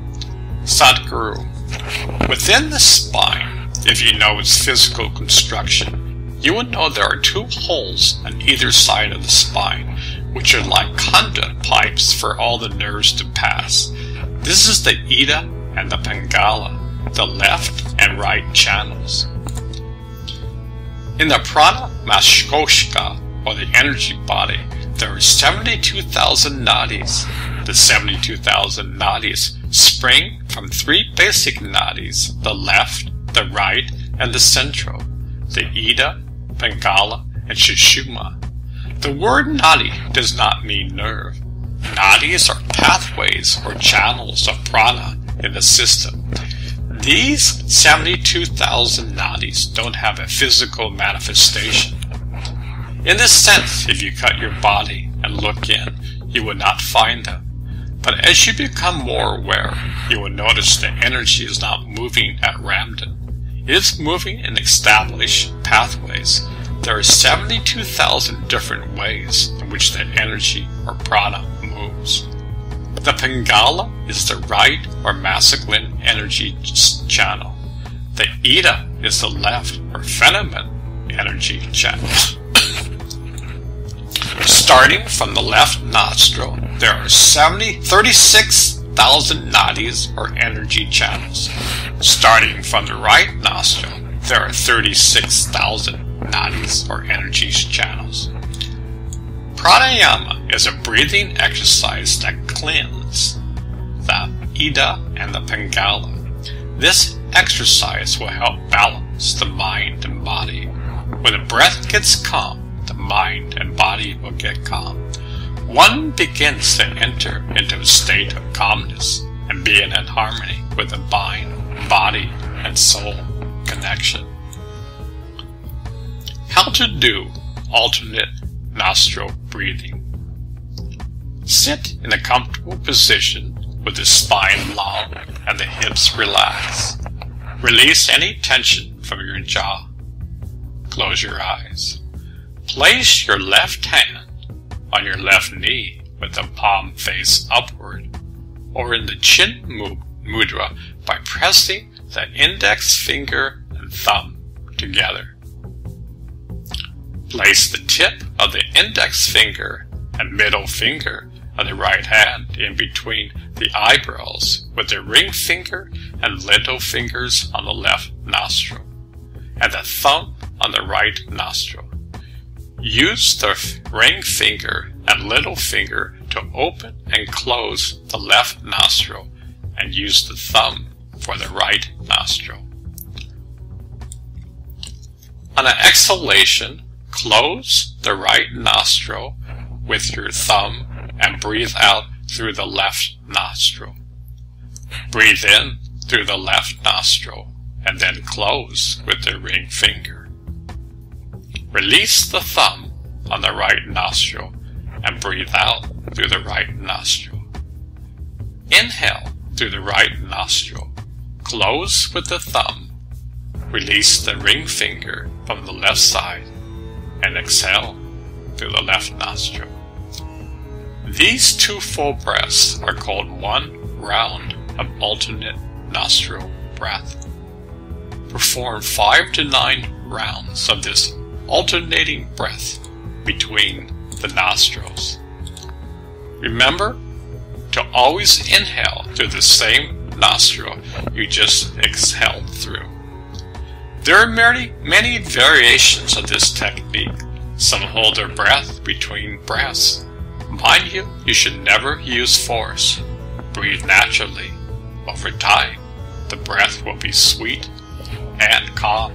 Sadhguru, within the spine, if you know its physical construction, you will know there are 2 holes on either side of the spine, which are like conduit pipes for all the nerves to pass. This is the Ida and the Pingala, the left and right channels. In the Prana Mashkoshka, or the energy body, there are 72,000 nadis. The 72,000 nadis spring from three basic nadis, the left, the right, and the central, the Ida, Pingala, and Sushumna. The word nadi does not mean nerve. Nadis are pathways or channels of prana in the system. These 72,000 nadis don't have a physical manifestation. In this sense, if you cut your body and look in, you will not find them. But as you become more aware, you will notice the energy is not moving at random. It is moving in established pathways. There are 72,000 different ways in which the energy or prana moves. The Pingala is the right or masculine energy channel. The Ida is the left or feminine energy channel. Starting from the left nostril, there are 36,000 nadis or energy channels. Starting from the right nostril, there are 36,000 nadis or energy channels. Pranayama is a breathing exercise that cleanses the Ida and the Pingala. This exercise will help balance the mind and body. When the breath gets calm, the mind and body will get calm. One begins to enter into a state of calmness and being in harmony with the mind, body, and soul connection. How to do alternate nostril breathing. Sit in a comfortable position with the spine long and the hips relaxed. Release any tension from your jaw. Close your eyes. Place your left hand on your left knee with the palm face upward, or in the chin mudra by pressing the index finger and thumb together. Place the tip of the index finger and middle finger of the right hand in between the eyebrows with the ring finger and little fingers on the left nostril, and the thumb on the right nostril. Use the ring finger and little finger to open and close the left nostril, and use the thumb for the right nostril. On an exhalation, close the right nostril with your thumb and breathe out through the left nostril. Breathe in through the left nostril and then close with the ring finger. Release the thumb on the right nostril and breathe out through the right nostril. Inhale through the right nostril. Close with the thumb. Release the ring finger from the left side and exhale through the left nostril. These two full breaths are called one round of alternate nostril breath. Perform 5 to 9 rounds of this alternating breath between the nostrils. Remember to always inhale through the same nostril you just exhaled through. There are many variations of this technique. Some hold their breath between breaths. Mind you should never use force. Breathe naturally. Over time, the breath will be sweet and calm.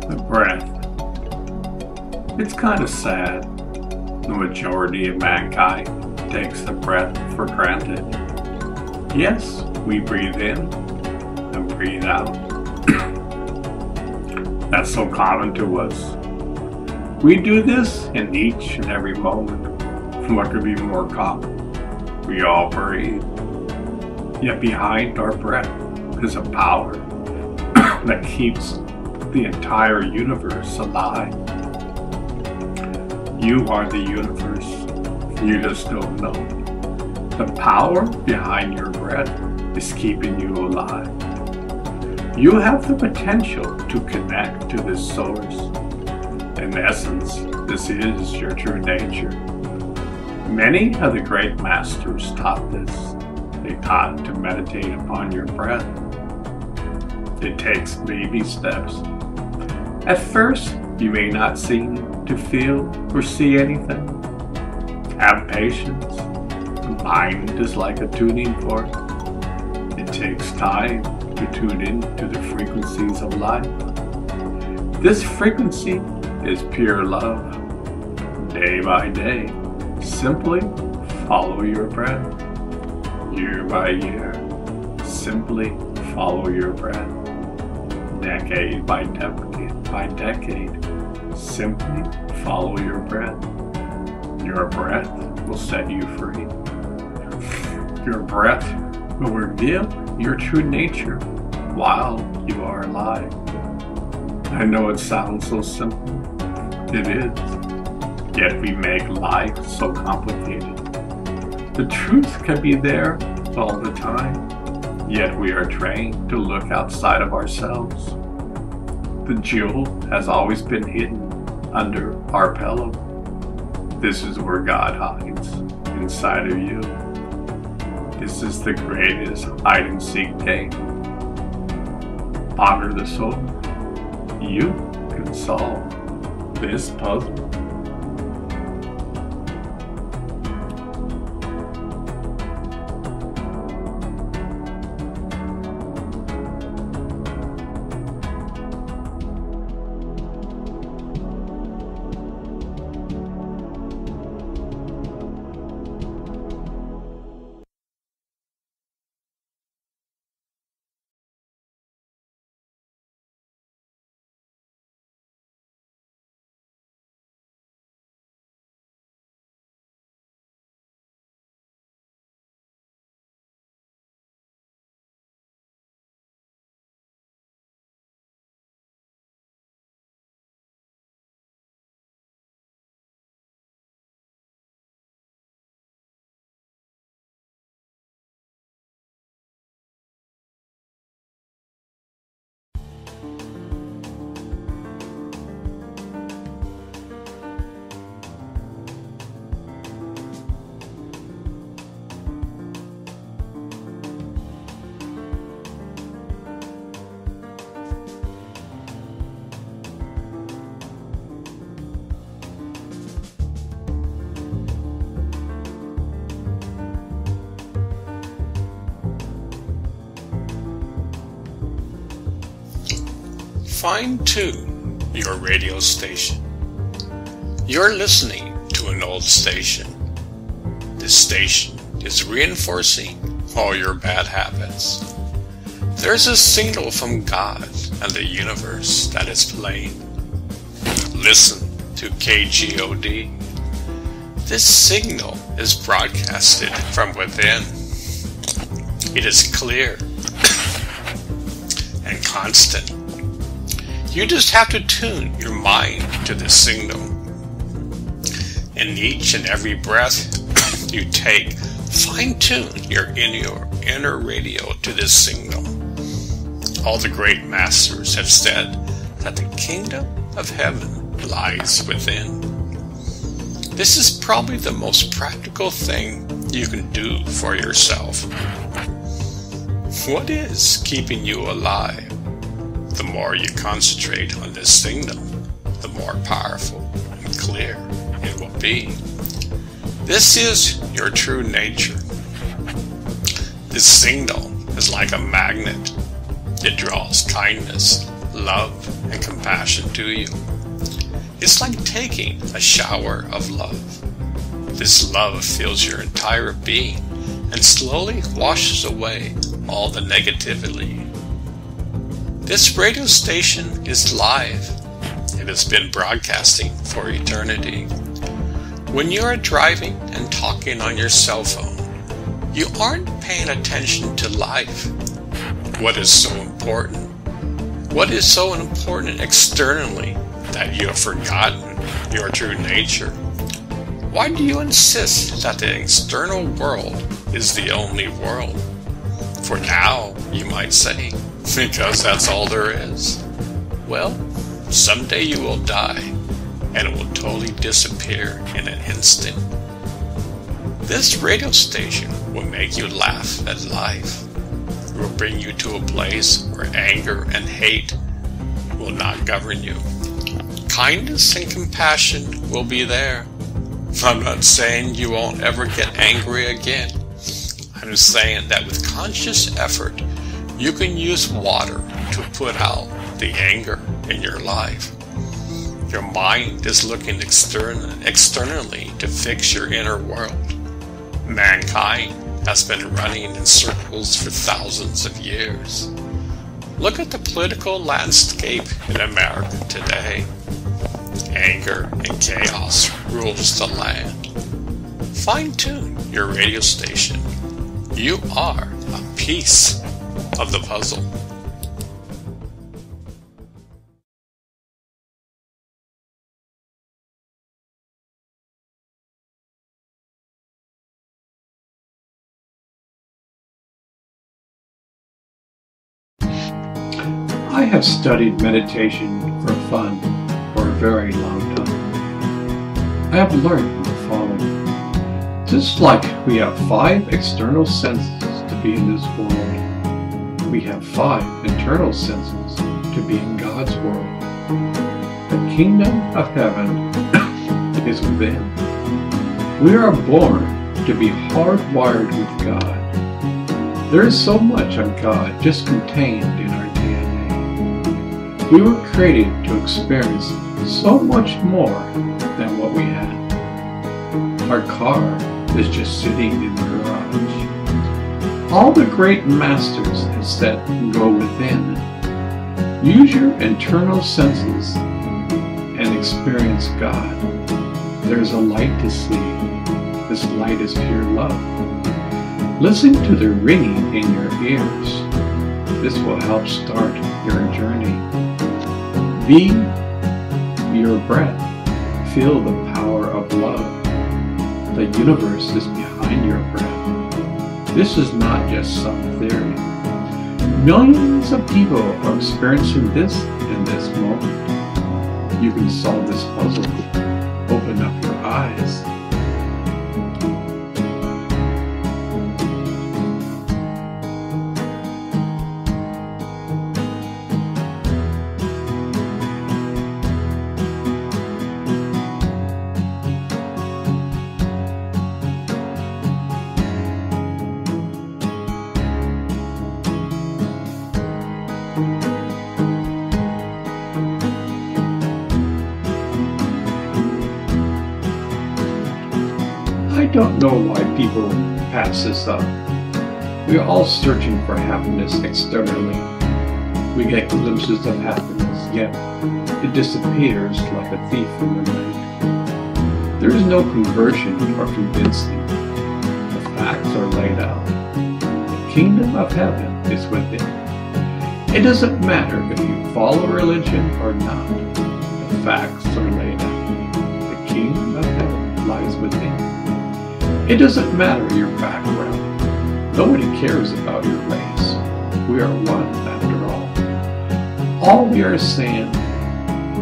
The breath. It's kind of sad. The majority of mankind takes the breath for granted. Yes, we breathe in and breathe out. That's so common to us. We do this in each and every moment. What could be more common? We all breathe. Yet behind our breath is a power that keeps the entire universe alive. You are the universe. You just don't know. The power behind your breath is keeping you alive. You have the potential to connect to this source. In essence, this is your true nature. Many of the great masters taught this. They taught to meditate upon your breath. It takes baby steps. At first, you may not seem to feel or see anything. Have patience. The mind is like a tuning fork. It takes time to tune in to the frequencies of life. This frequency is pure love. Day by day, simply follow your breath. Year by year, simply follow your breath. Decade by decade, simply follow your breath. Your breath will set you free. Your breath will reveal your true nature while you are alive. I know it sounds so simple. It is. Yet we make life so complicated. The truth can be there all the time. Yet we are trained to look outside of ourselves. The jewel has always been hidden under our pillow. This is where God hides, inside of you. This is the greatest hide-and-seek game. Ponder the soul. You can solve this puzzle. Fine-tune your radio station. You're listening to an old station. This station is reinforcing all your bad habits. There's a signal from God and the universe that is playing. Listen to KGOD. This signal is broadcasted from within. It is clear and constant. You just have to tune your mind to this signal. In each and every breath you take, fine-tune your inner radio to this signal. All the great masters have said that the kingdom of heaven lies within. This is probably the most practical thing you can do for yourself. What is keeping you alive? The more you concentrate on this signal, the more powerful and clear it will be. This is your true nature. This signal is like a magnet. It draws kindness, love, and compassion to you. It's like taking a shower of love. This love fills your entire being and slowly washes away all the negativity. This radio station is live. It has been broadcasting for eternity. When you are driving and talking on your cell phone, you aren't paying attention to life. What is so important? What is so important externally that you have forgotten your true nature? Why do you insist that the external world is the only world? For now, you might say, because that's all there is. Well, someday you will die, and it will totally disappear in an instant. This radio station will make you laugh at life. It will bring you to a place where anger and hate will not govern you. Kindness and compassion will be there. I'm not saying you won't ever get angry again. I'm saying that with conscious effort, you can use water to put out the anger in your life. Your mind is looking externally to fix your inner world. Mankind has been running in circles for thousands of years. Look at the political landscape in America today. Anger and chaos rules the land. Fine-tune your radio station. You are a piece of the puzzle. I have studied meditation for fun for a very long time. I have learned the following. Just like we have 5 external senses to be in this world, we have 5 internal senses to be in God's world. The kingdom of heaven is within. We are born to be hardwired with God. There is so much of God just contained in our DNA. We were created to experience so much more than what we have. Our car is just sitting in the garage. All the great masters have said, go within. Use your internal senses and experience God. There's a light to see. This light is pure love. Listen to the ringing in your ears. This will help start your journey. Be your breath. Feel the power of love. The universe is behind your breath. This is not just some theory. Millions of people are experiencing this in this moment. You can solve this puzzle. Open up your eyes. I don't know why people pass this up. We are all searching for happiness externally. We get glimpses of happiness, yet it disappears like a thief in the night. There is no conversion or convincing. The facts are laid out. The kingdom of heaven is within. It doesn't matter if you follow religion or not. The facts are laid out. The kingdom of heaven lies within. It doesn't matter your background. Nobody cares about your race. We are one after all. All we are saying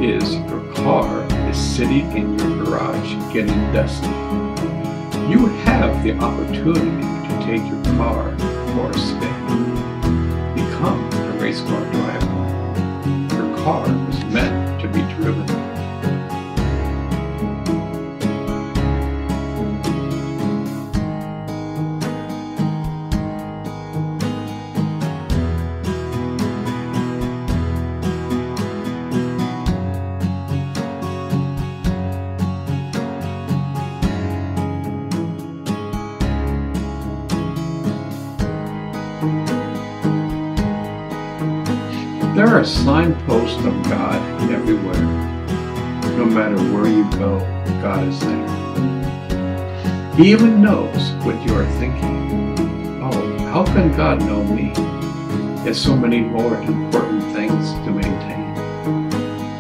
is your car is sitting in your garage getting dusty. You have the opportunity to take your car for a spin. Become a race car driver. Your car was meant to be driven. are signposts of God everywhere. No matter where you go, God is there. He even knows what you are thinking. Oh, how can God know me? He has so many more important things to maintain.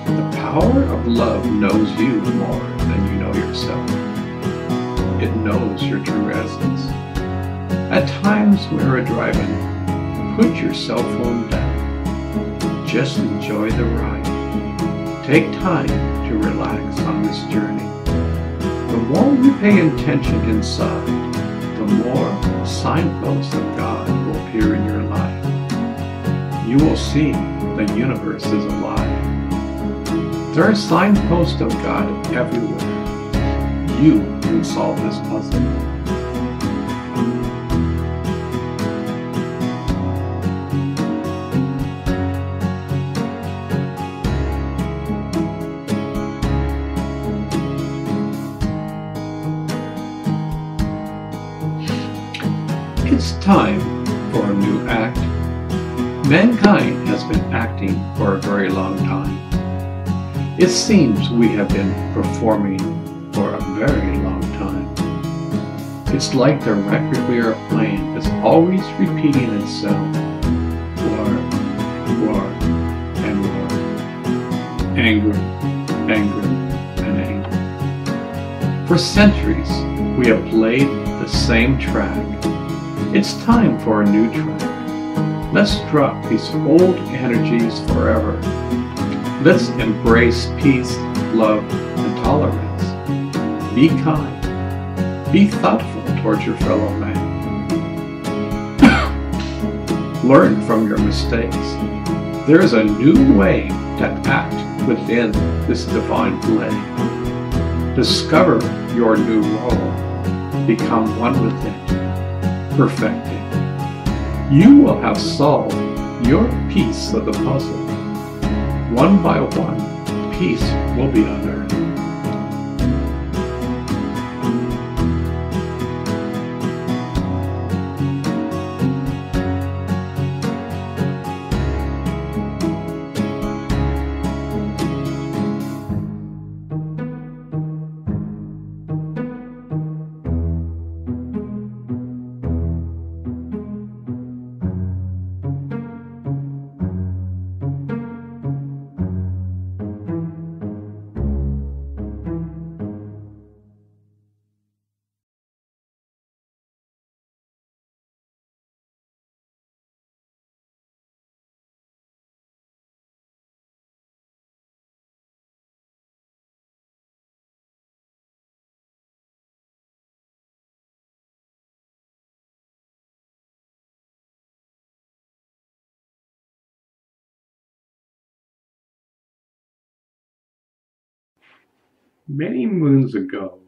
The power of love knows you more than you know yourself. It knows your true essence. At times when you're driving, put your cell phone down. Just enjoy the ride. Take time to relax on this journey. The more you pay attention inside, the more signposts of God will appear in your life. You will see the universe is alive. There are signposts of God everywhere. You can solve this puzzle. It's time for a new act. Mankind has been acting for a very long time. It seems we have been performing for a very long time. It's like the record we are playing is always repeating itself. War, war, and war. Anger, anger, and anger. For centuries, we have played the same track. It's time for a new track. Let's drop these old energies forever. Let's embrace peace, love, and tolerance. Be kind. Be thoughtful towards your fellow man. Learn from your mistakes. There is a new way to act within this divine play. Discover your new role. Become one with it. Perfect it. You will have solved your piece of the puzzle. One by one, peace will be unearthed. Many moons ago,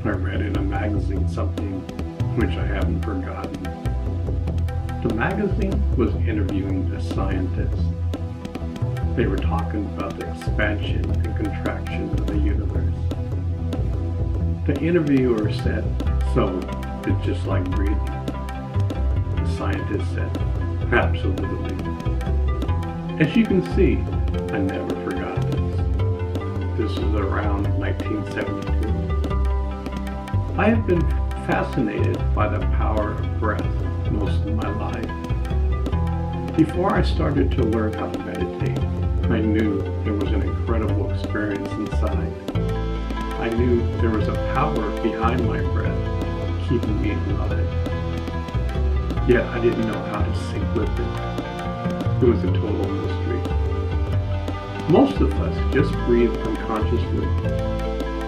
I read in a magazine something which I haven't forgotten. The magazine was interviewing a scientist. They were talking about the expansion and contraction of the universe. The interviewer said, "So, it's just like breathing?" The scientist said, "Absolutely." As you can see, I never forgot this. This was around 1972. I have been fascinated by the power of breath most of my life. Before I started to learn how to meditate, I knew there was an incredible experience inside. I knew there was a power behind my breath keeping me alive. Yet I didn't know how to sync with it. It was a total mystery. Most of us just breathe unconsciously.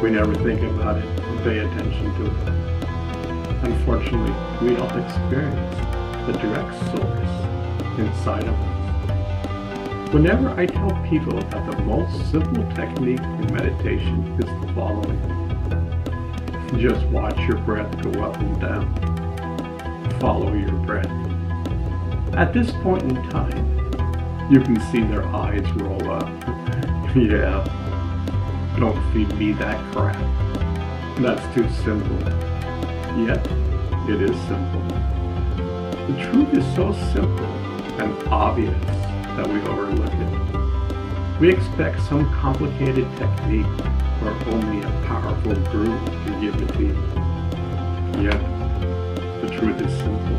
We never think about it or pay attention to it. Unfortunately, we don't experience the direct source inside of us. Whenever I tell people that the most simple technique in meditation is the following: just watch your breath go up and down. Follow your breath. At this point in time, you can see their eyes roll up. Yeah, don't feed me that crap. That's too simple. Yet, it is simple. The truth is so simple and obvious that we overlook it. We expect some complicated technique or only a powerful guru can give it to you. Yet, the truth is simple.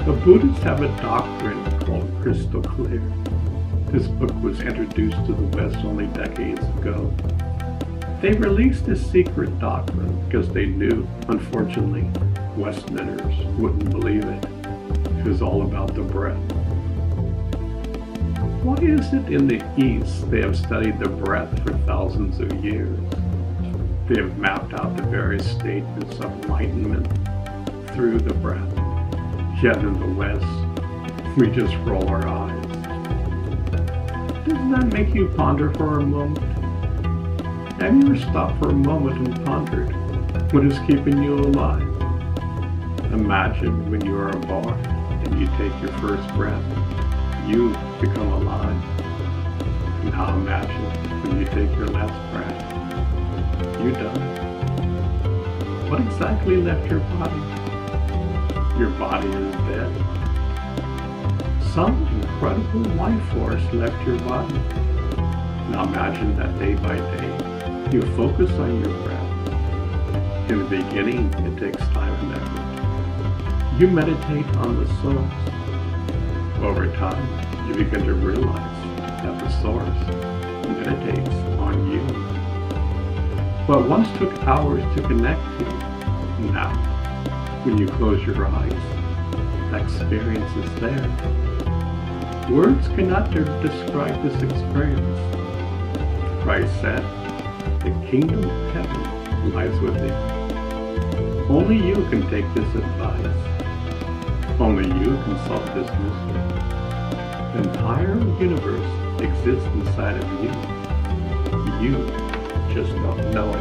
The Buddhists have a doctrine called crystal clear. This book was introduced to the West only decades ago. They released this secret doctrine because they knew, unfortunately, Westerners wouldn't believe it. It was all about the breath. Why is it in the East they have studied the breath for thousands of years? They have mapped out the various stages of enlightenment through the breath. Yet in the West, we just roll our eyes. Doesn't that make you ponder for a moment? Have you ever stopped for a moment and pondered what is keeping you alive? Imagine when you are a boy and you take your first breath, you become alive. Now imagine when you take your last breath, you die. What exactly left your body? Your body is dead. Some incredible life force left your body. Now imagine that day by day, you focus on your breath. In the beginning, it takes time and effort. You meditate on the source. Over time, you begin to realize that the source meditates on you. What once took hours to connect to, now, when you close your eyes, that experience is there. Words cannot describe this experience. Christ said, the kingdom of heaven lies within. Only you can take this advice. Only you can solve this mystery. The entire universe exists inside of you. You just don't know it.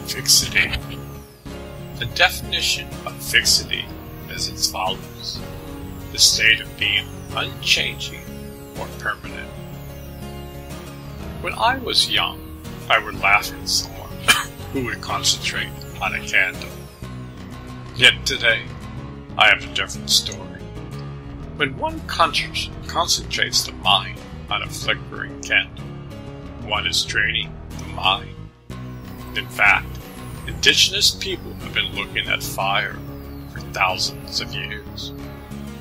Fixity. The definition of fixity is as follows: the state of being unchanging or permanent. When I was young, I would laugh at someone who would concentrate on a candle. Yet today, I have a different story. When one concentrates the mind on a flickering candle, one is training the mind. In fact, indigenous people have been looking at fire for thousands of years.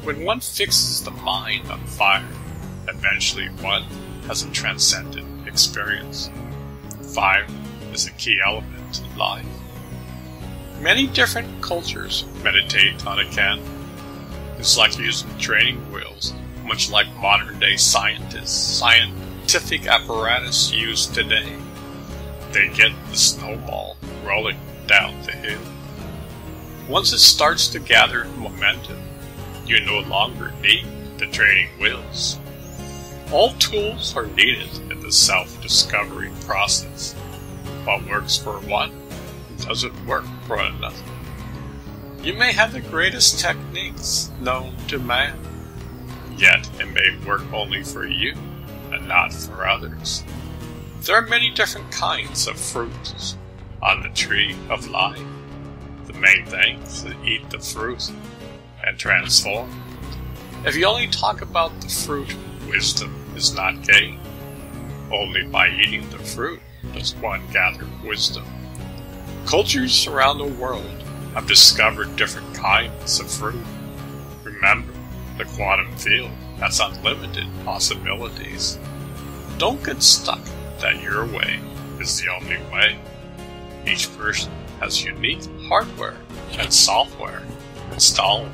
When one fixes the mind on fire, eventually one has a transcendent experience. Fire is a key element in life. Many different cultures meditate on a candle. It's like using training wheels, much like modern-day scientific apparatus used today. They get the snowball rolling down the hill. Once it starts to gather momentum, you no longer need the training wheels. All tools are needed in the self-discovery process. What works for one doesn't work for another. You may have the greatest techniques known to man, yet it may work only for you but not for others. There are many different kinds of fruits on the tree of life. The main thing is to eat the fruit and transform. If you only talk about the fruit, wisdom is not gained. Only by eating the fruit does one gather wisdom. Cultures around the world have discovered different kinds of fruit. Remember, the quantum field has unlimited possibilities. Don't get stuck that your way is the only way. Each person has unique hardware and software installed.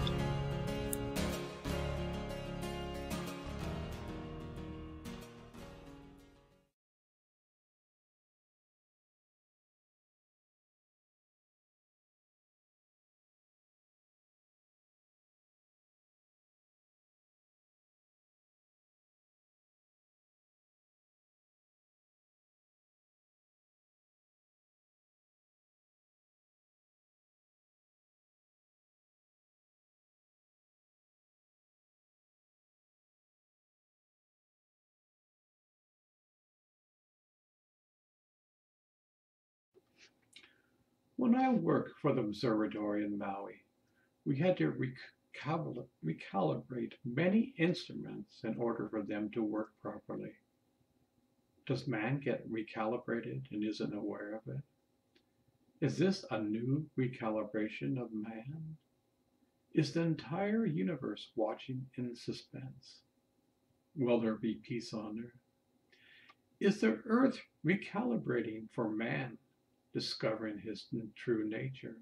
When I worked for the observatory in Maui, we had to recalibrate many instruments in order for them to work properly. Does man get recalibrated and isn't aware of it? Is this a new recalibration of man? Is the entire universe watching in suspense? Will there be peace on earth? Is the earth recalibrating for man, discovering his true nature?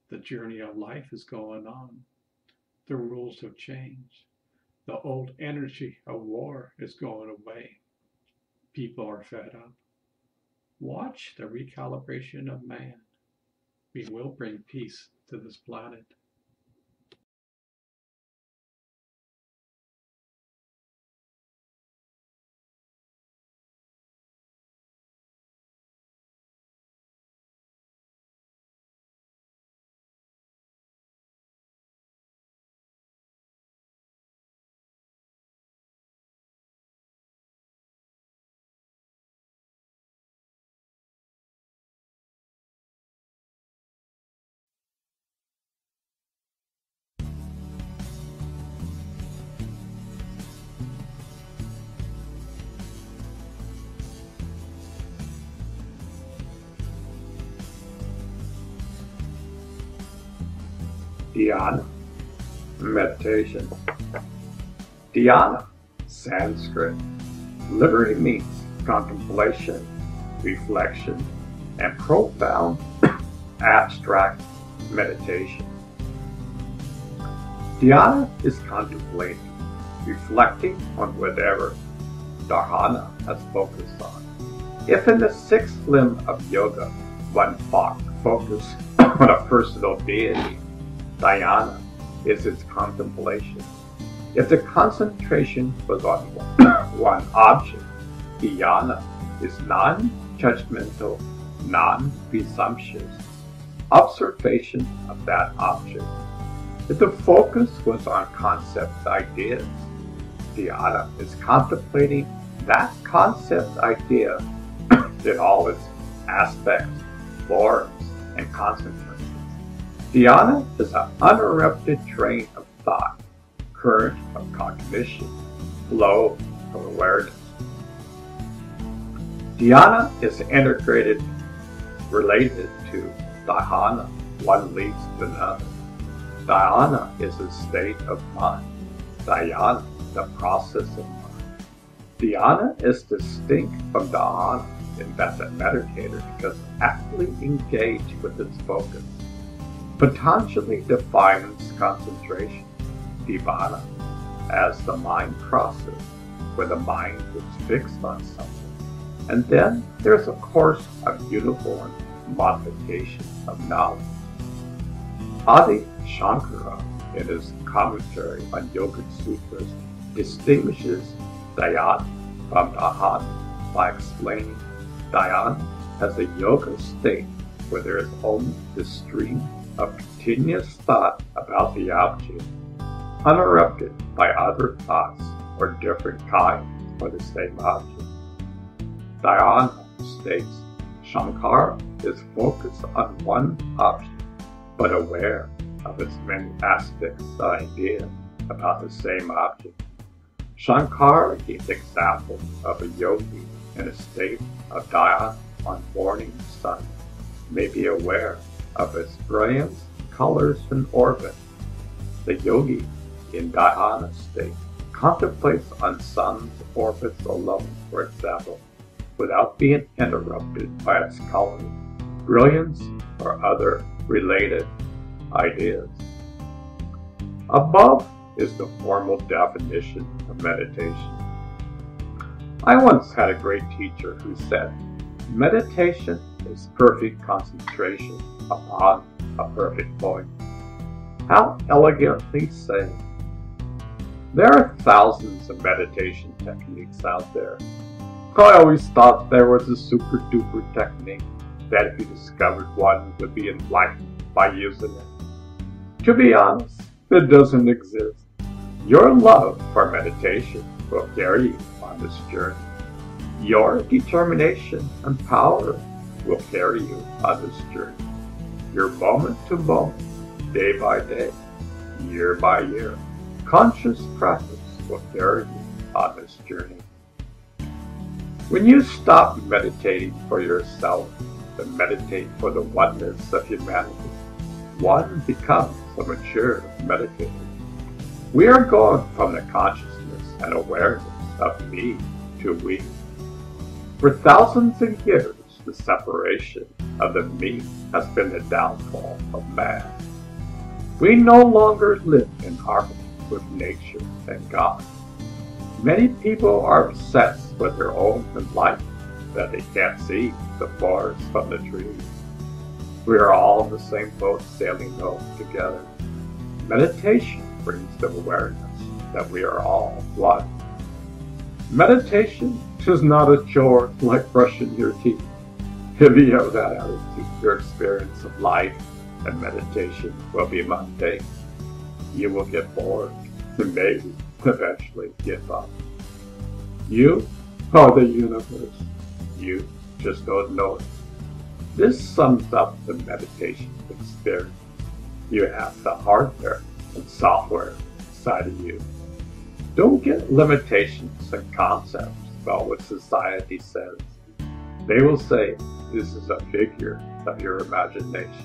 The journey of life is going on. The rules have changed. The old energy of war is going away. People are fed up. Watch the recalibration of man. We will bring peace to this planet. Dhyana, meditation. Dhyana, Sanskrit, literally means contemplation, reflection, and profound abstract meditation. Dhyana is contemplating, reflecting on whatever dharana has focused on. If in the sixth limb of yoga one focus on a personal deity, dhyana is its contemplation. If the concentration was on one object, dhyana is non-judgmental, non-presumptuous observation of that object. If the focus was on concept ideas, dhyana is contemplating that concept idea in all its aspects, forms, and consequences. Dhyana is an uninterrupted train of thought, current of cognition, flow of awareness. Dhyana is integrated, related to dhyana. One leads to another. Dhyana is a state of mind. Dhyana, the process of mind. Dhyana is distinct from dhyana in that the meditator is actively engaged with its focus. Patanjali defines concentration, dhyana, as the mind process, where the mind is fixed on something. And then there's a course of uniform modification of knowledge. Adi Shankara, in his commentary on Yoga Sutras, distinguishes dhyana from dhyana by explaining dhyana as a yoga state where there is only the stream of continuous thought about the object, uninterrupted by other thoughts or different kinds for the same object. Dhyana states Shankara is focused on one object, but aware of its many aspects of idea about the same object. Shankara gives example of a yogi in a state of dhyana on morning sun may be aware of its brilliance, colors, and orbit. The yogi in dhyana state contemplates on sun's orbits alone, for example, without being interrupted by its color, brilliance, or other related ideas. Above is the formal definition of meditation. I once had a great teacher who said, meditation is perfect concentration upon a perfect point. How elegantly said. There are thousands of meditation techniques out there. I always thought there was a super duper technique that if you discovered one would be enlightened by using it. To be honest, it doesn't exist. Your love for meditation will carry you on this journey. Your determination and power will carry you on this journey. Your moment to moment, day by day, year by year, conscious practice will carry you on this journey. When you stop meditating for yourself and meditate for the oneness of humanity, one becomes a mature meditator. We are going from the consciousness and awareness of me to we. For thousands of years, the separation of the me has been the downfall of man. We no longer live in harmony with nature and God. Many people are obsessed with their own life that they can't see the forest from the trees. We are all in the same boat sailing home together. Meditation brings the awareness that we are all one. Meditation is not a chore like brushing your teeth. If you have that attitude, your experience of life and meditation will be mundane. You will get bored and maybe eventually give up. You are the universe. You just don't know it. This sums up the meditation experience. You have the hardware and software inside of you. Don't get limitations and concepts about what society says. They will say this is a figure of your imagination.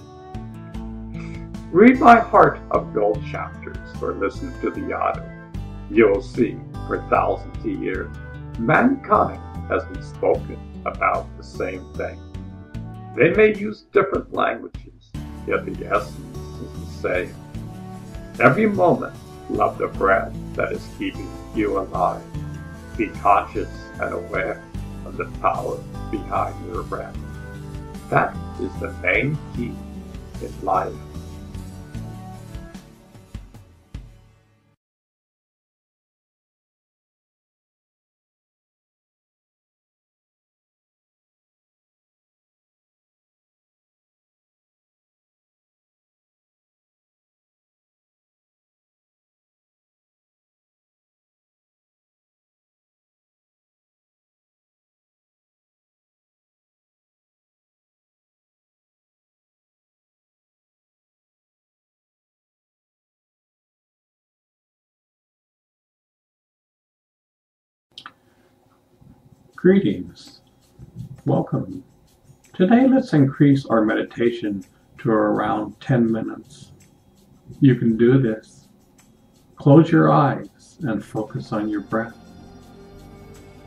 Read my Heart of Gold chapters or listen to the audio. You will see for thousands of years, mankind has been spoken about the same thing. They may use different languages, yet the essence is the same. Every moment, love the breath that is keeping you alive. Be conscious and aware of the power behind your breath. That is the main key in life. Greetings. Welcome. Today let's increase our meditation to around 10 minutes. You can do this. Close your eyes and focus on your breath.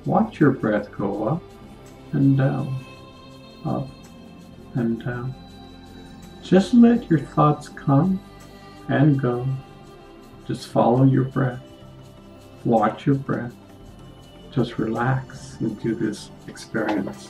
Watch your breath go up and down, up and down. Just let your thoughts come and go. Just follow your breath. Watch your breath. Just relax into this experience.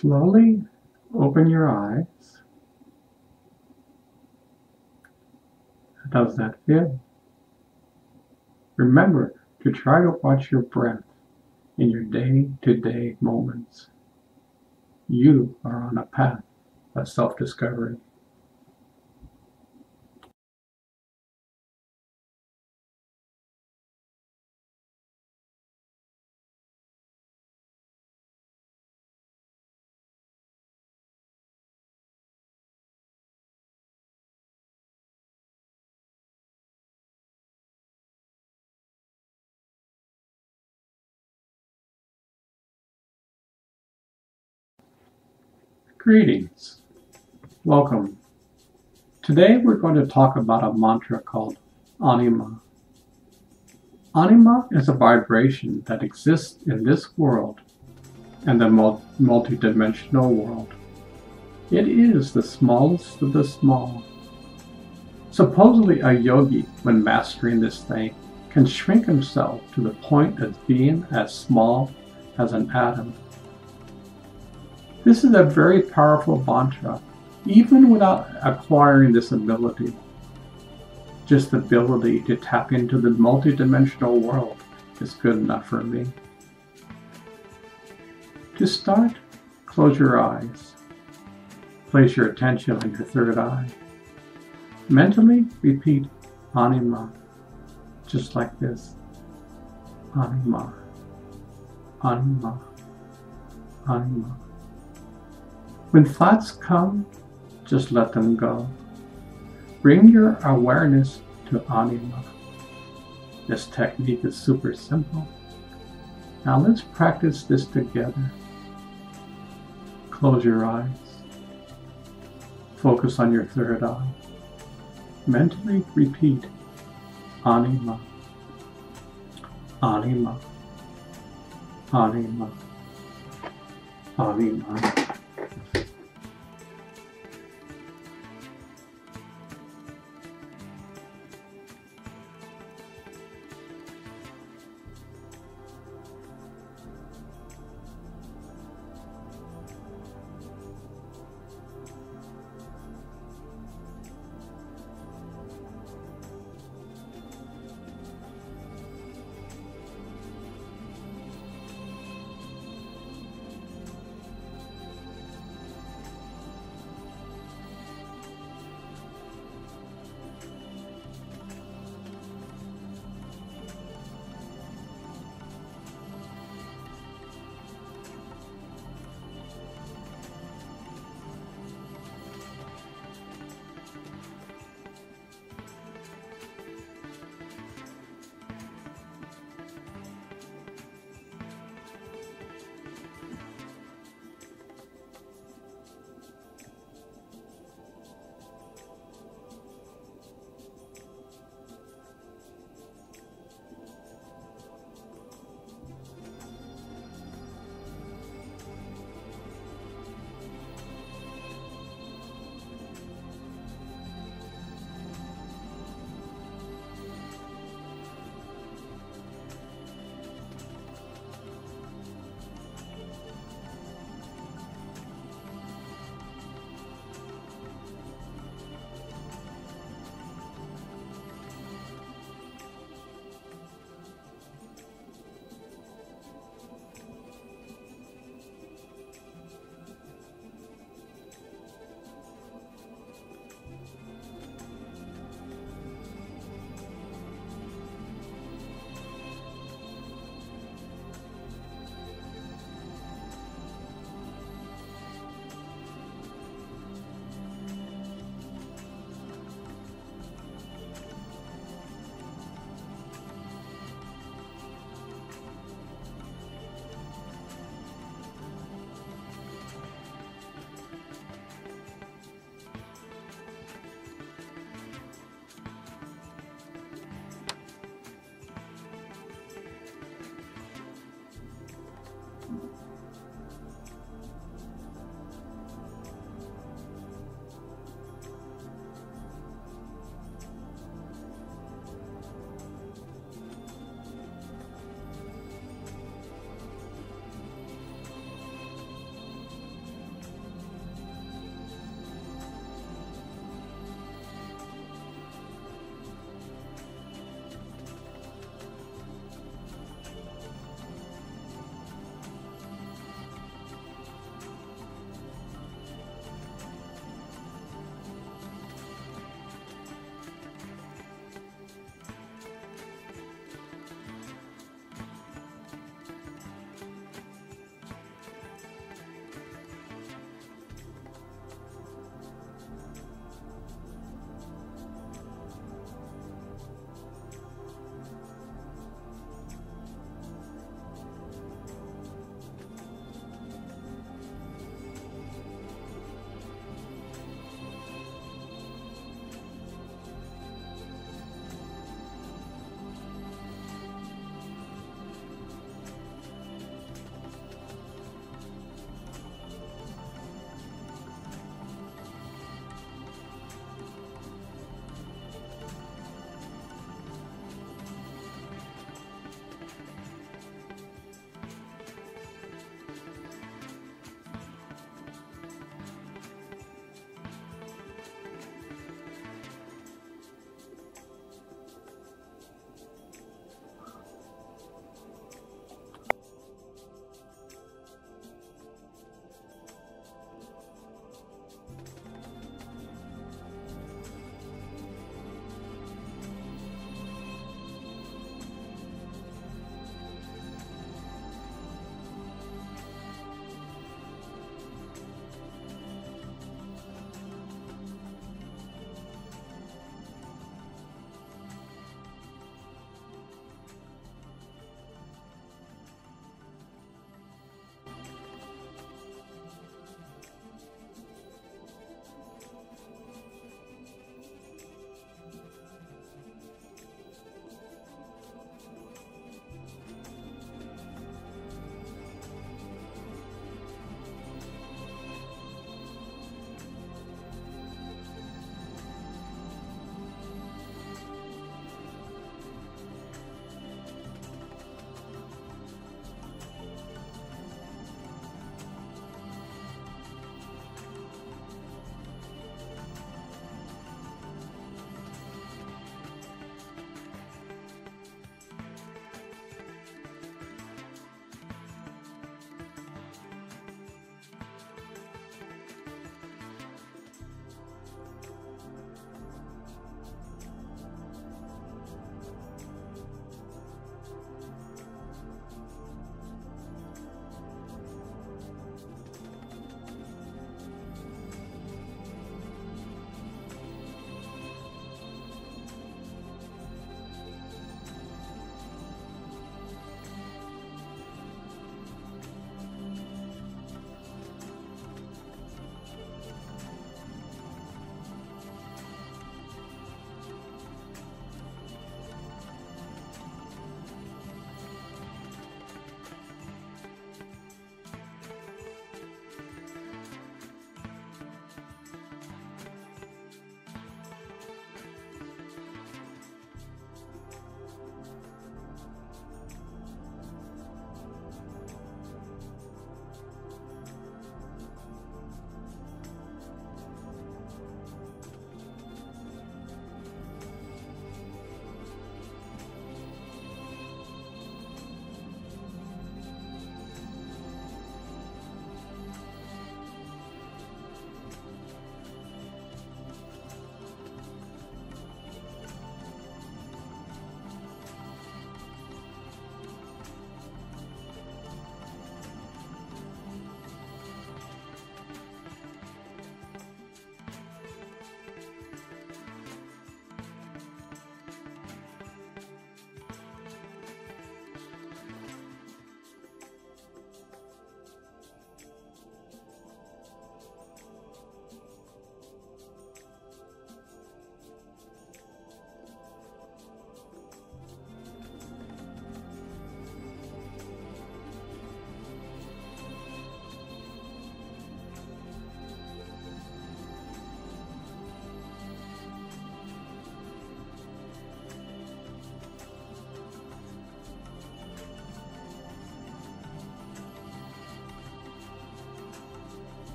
Slowly open your eyes. How does that feel? Remember to try to watch your breath in your day-to-day moments. You are on a path of self-discovery. Greetings. Welcome. Today we're going to talk about a mantra called Anima. Anima is a vibration that exists in this world and the multidimensional world. It is the smallest of the small. Supposedly a yogi, when mastering this thing, can shrink himself to the point of being as small as an atom. This is a very powerful mantra, even without acquiring this ability. Just the ability to tap into the multidimensional world is good enough for me. To start, close your eyes. Place your attention on your third eye. Mentally repeat Anima, just like this. Anima, Anima, Anima. When thoughts come, just let them go. Bring your awareness to Anima. This technique is super simple. Now let's practice this together. Close your eyes. Focus on your third eye. Mentally repeat Anima, Anima, Anima, Anima.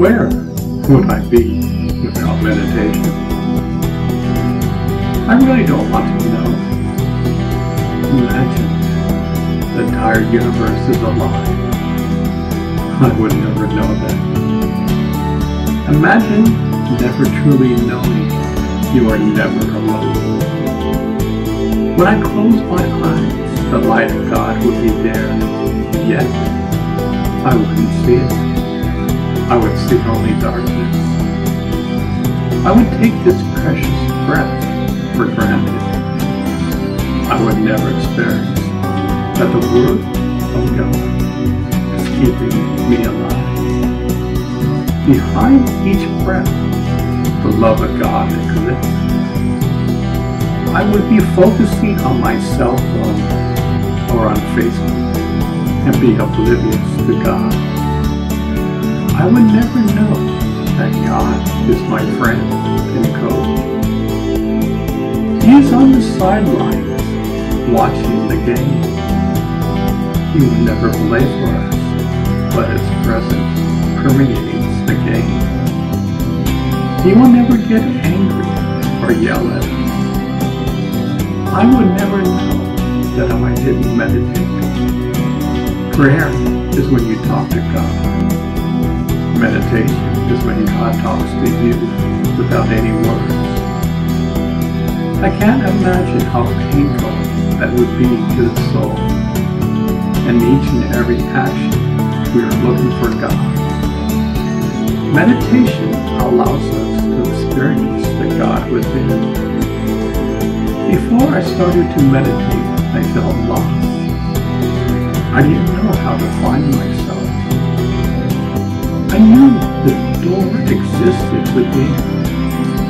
Where would I be without meditation? I really don't want to know. Imagine the entire universe is alive. I would never know that. Imagine never truly knowing you are never alone. When I close my eyes, the light of God would be there, yet I wouldn't see it. I would see only darkness. I would take this precious breath for granted. I would never experience that the Word of God is keeping me alive. Behind each breath, the love of God exists. I would be focusing on my cell phone or on Facebook and be oblivious to God. I would never know that God is my friend and coach. He is on the sidelines watching the game. He will never play for us, but His presence permeates the game. He will never get angry or yell at us. I would never know that if I didn't meditate. Prayer is when you talk to God. Meditation is when God talks to you without any words. I can't imagine how painful that would be to the soul. And each and every action, we are looking for God. Meditation allows us to experience the God within. Before I started to meditate, I felt lost. I didn't know how to find myself. I knew the door existed within,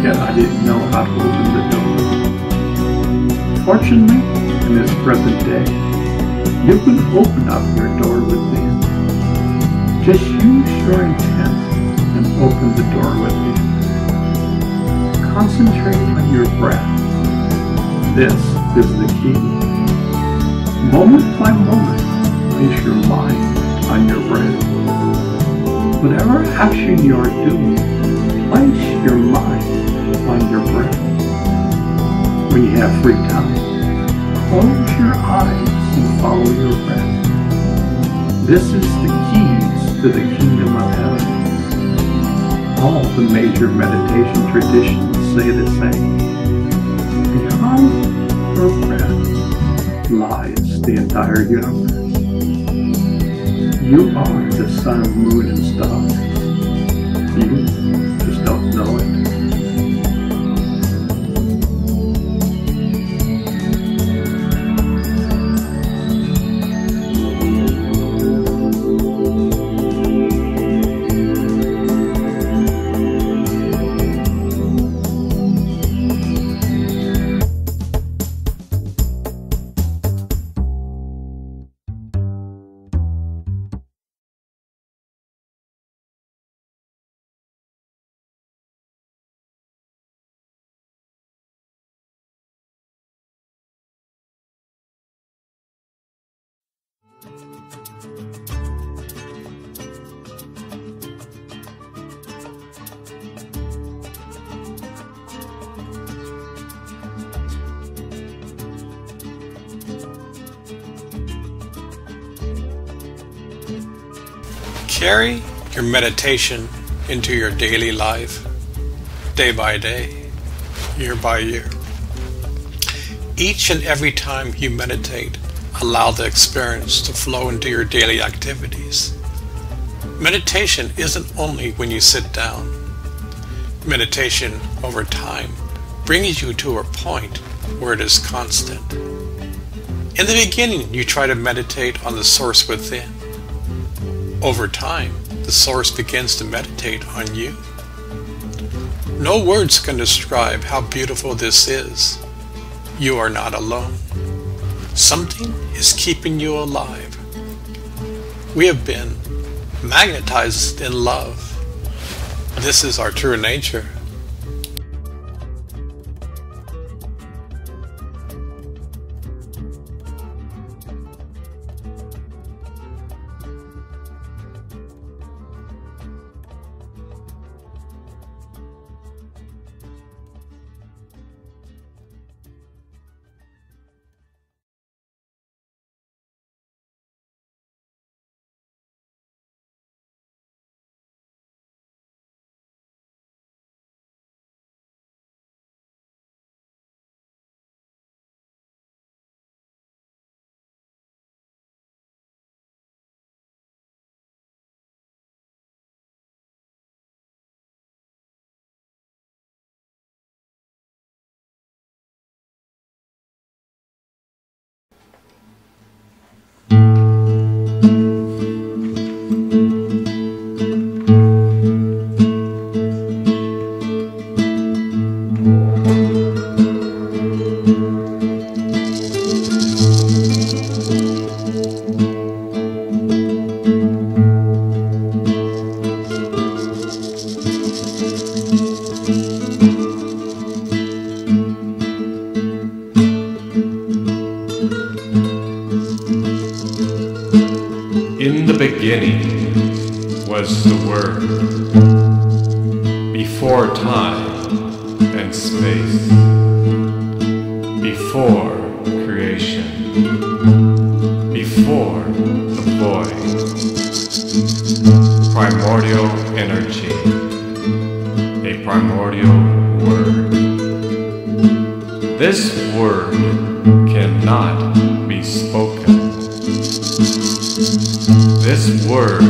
yet I didn't know how to open the door. Fortunately, in this present day, you can open up your door within. Just use your intent and open the door within. Concentrate on your breath. This is the key. Moment by moment, place your mind on your breath. Whatever action you are doing, place your mind on your breath. When you have free time, close your eyes and follow your breath. This is the keys to the kingdom of heaven. All the major meditation traditions say the same. Behind your breath lies the entire universe. You are the sun, moon, and stars. You just don't know it. Carry your meditation into your daily life, day by day, year by year. Each and every time you meditate, allow the experience to flow into your daily activities. Meditation isn't only when you sit down. Meditation over time brings you to a point where it is constant. In the beginning, you try to meditate on the source within. Over time, the source begins to meditate on you. No words can describe how beautiful this is. You are not alone. Something is keeping you alive. We have been magnetized in love. This is our true nature. In the beginning was the Word, before time and space, before creation, before the void, primordial energy, a primordial word. This word cannot be spoken. This word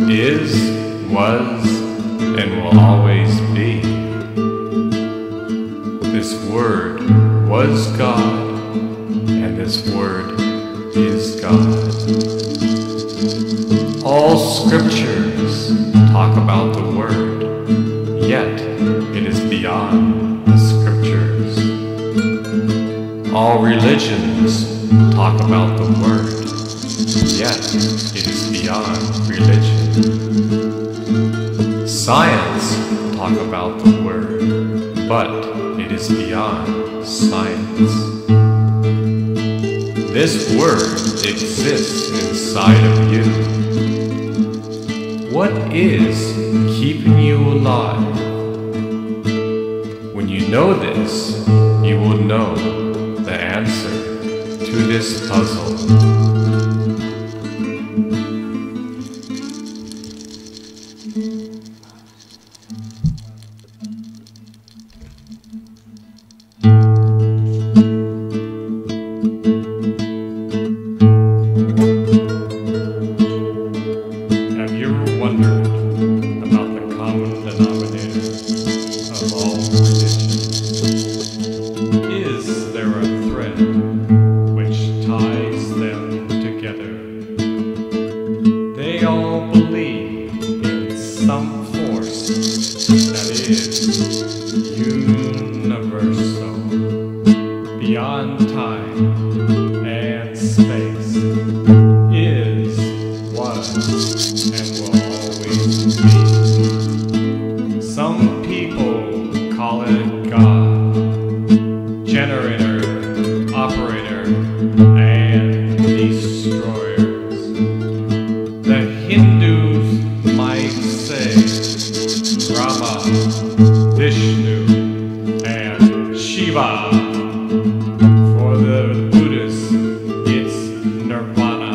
is, was, and will always be. This word was God, and this word is God. All scriptures talk about the word, yet it is beyond the scriptures. All religions talk about the word, yet it is beyond religion. Science talk about the word, but it is beyond science. This word exists inside of you. What is keeping you alive? When you know this, you will know the answer to this puzzle. Have you ever wondered about the common denominator of all religions? Is there a thread which ties them together? They all believe in some force that is universal, beyond time and space, is, was, and will always be. Some people call it God, generator, operator, and destroyers. The Hindus might say Brahma, Vishnu, and Shiva. For the Buddhists, it's Nirvana.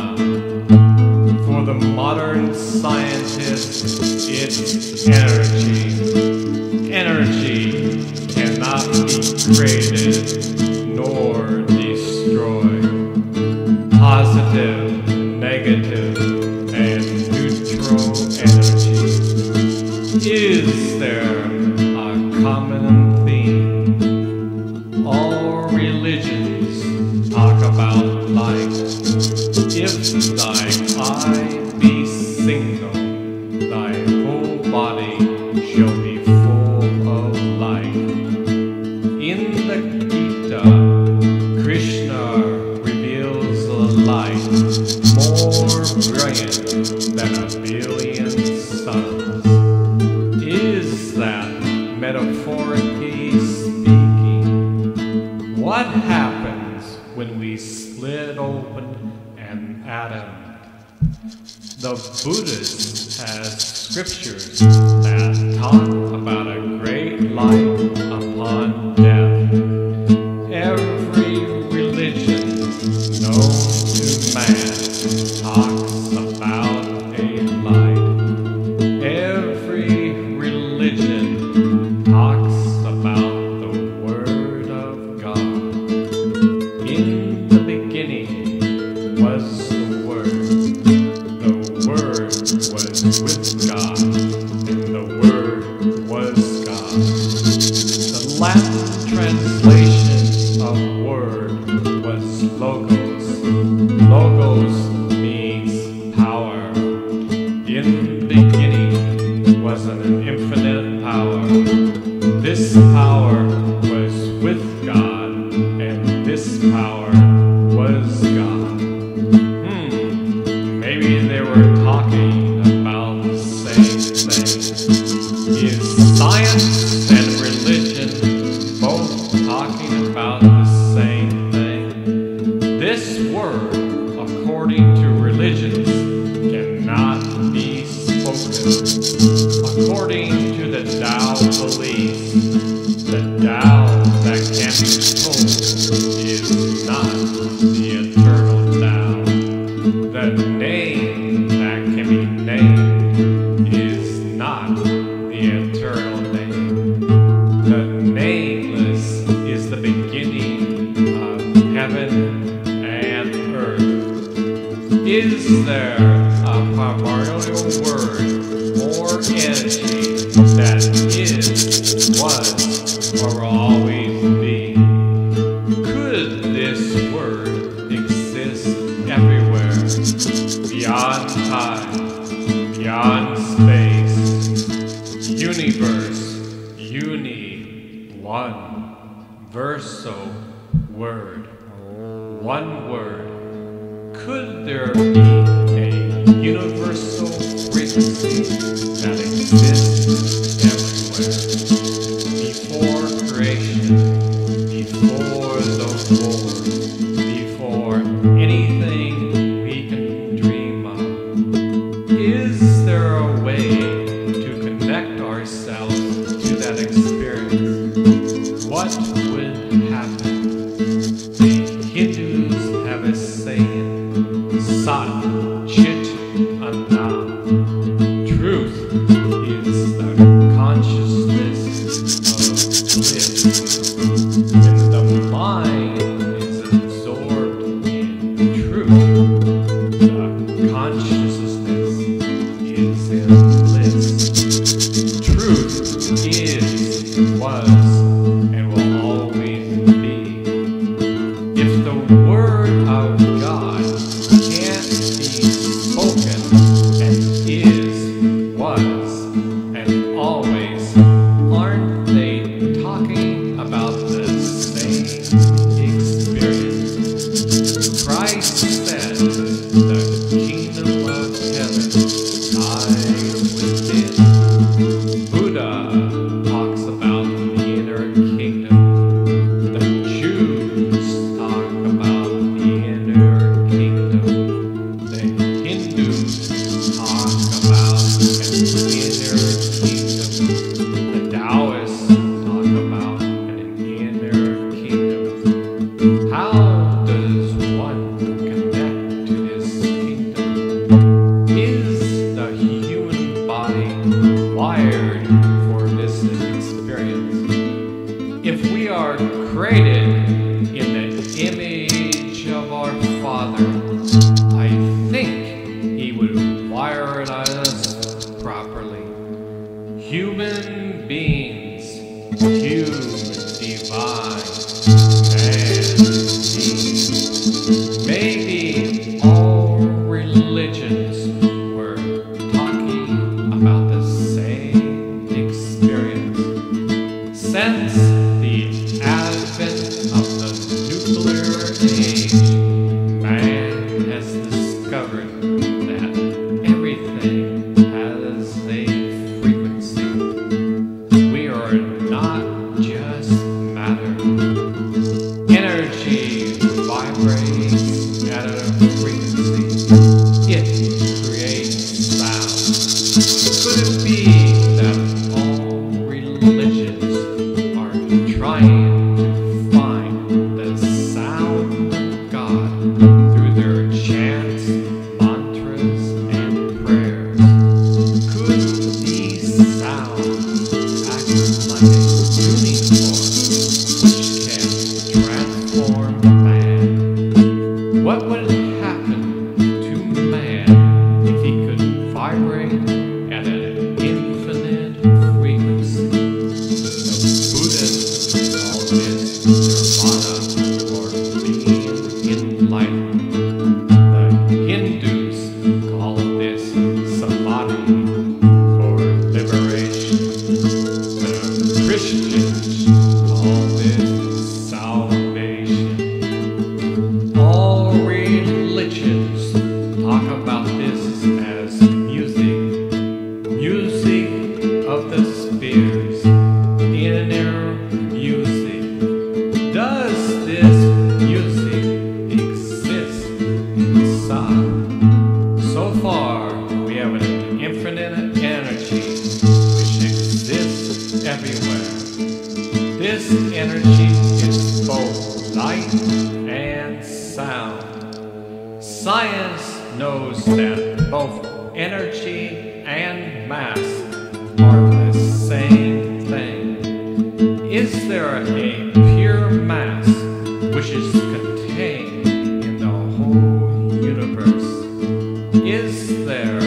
For the modern scientist, it's energy. Energy cannot be created nor destroyed. Positive, negative, and neutral energy. Is there a common theme? All religions talk about light. If thy eye be single, thy whole body shall be full of light. In the Gita, Krishna reveals a light more brilliant than a billion suns. Is that metaphorically speaking? What happens when we split open an atom? The Buddhist has scriptures that talk about a great light upon death. Every religion known to man talks about a light. Every religion talks about the Word of God. In the beginning was the Word. The Word was with God, and the Word was God. The Latin translation of word was logos. Logos means power. In the beginning was an infinite power. This power was with God, and this power was God. Maybe they were talking about the same thing. Is science and religion both talking about the same thing? This word, according to religions, can According to the Tao belief, the Tao that can be told is not the eternal Tao. The name that can be named is not the eternal name. The nameless is the beginning of heaven and earth. Is there a primordial word or energy that is, was, or will always be? Could this word exist everywhere, beyond time, beyond space, universe, one verso word, one word? Could there be a universal frequency that exists everywhere? Before creation, before the war, before anything we can dream of, is there a way to connect ourselves to that experience? What would happen? The Hindus have a saying, Sat Chit Anand. Truth is the consciousness of bliss. When the mind is absorbed in truth, the consciousness is in bliss. Truth is, was, and will always be. If the Word of God can't be spoken and is, was, and always, aren't they talking about the same experience? Christ said, the kingdom of heaven lies within. Buddha talks about the inner kingdom. The Jews talk about the inner kingdom. The Hindus talk about an inner kingdom. The Taoists talk about an inner kingdom. How does one connect to this kingdom? Is the human body wired for this experience? If we are created in the image of our Father, I think He would wire us properly. Human beings, human, divine, man, being. Maybe all religions were talking about the same experience. Since the advent of the nuclear age, man has discovered that everything has a frequency. We are not just matter. Energy vibrates at a frequency. It creates sound. Could it be that all religions are trying to find the sound of God through their chants, mantras, and prayers? Could these sounds act like a tuning fork which can transform man? What would happen to man if he could vibrate at an infinite frequency? The Buddhists call this nirvana, or being enlightened. The Hindus call this samadhi, or liberation. The Christians call this salvation. All religions talk about this as music, music of the spheres, inner music. Does this music exist inside? So far, we have an infinite This energy is both light and sound. Science knows that both energy and mass are the same thing. Is there a pure mass which is contained in the whole universe? Is there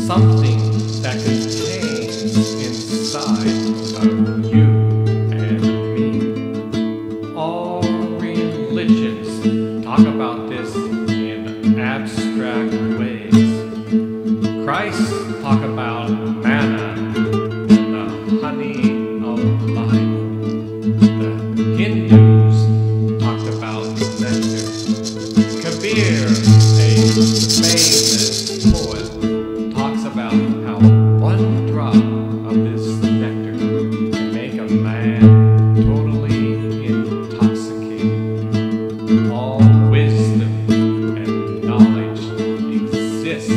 something that contains inside of you and me? All religions talk about this in abstract ways. Christ talked about manna, the honey of life. The Hindus talked about nectar. Kabir, a famous poet, talks about how one drop of this nectar can make a man totally intoxicated. All wisdom and knowledge exist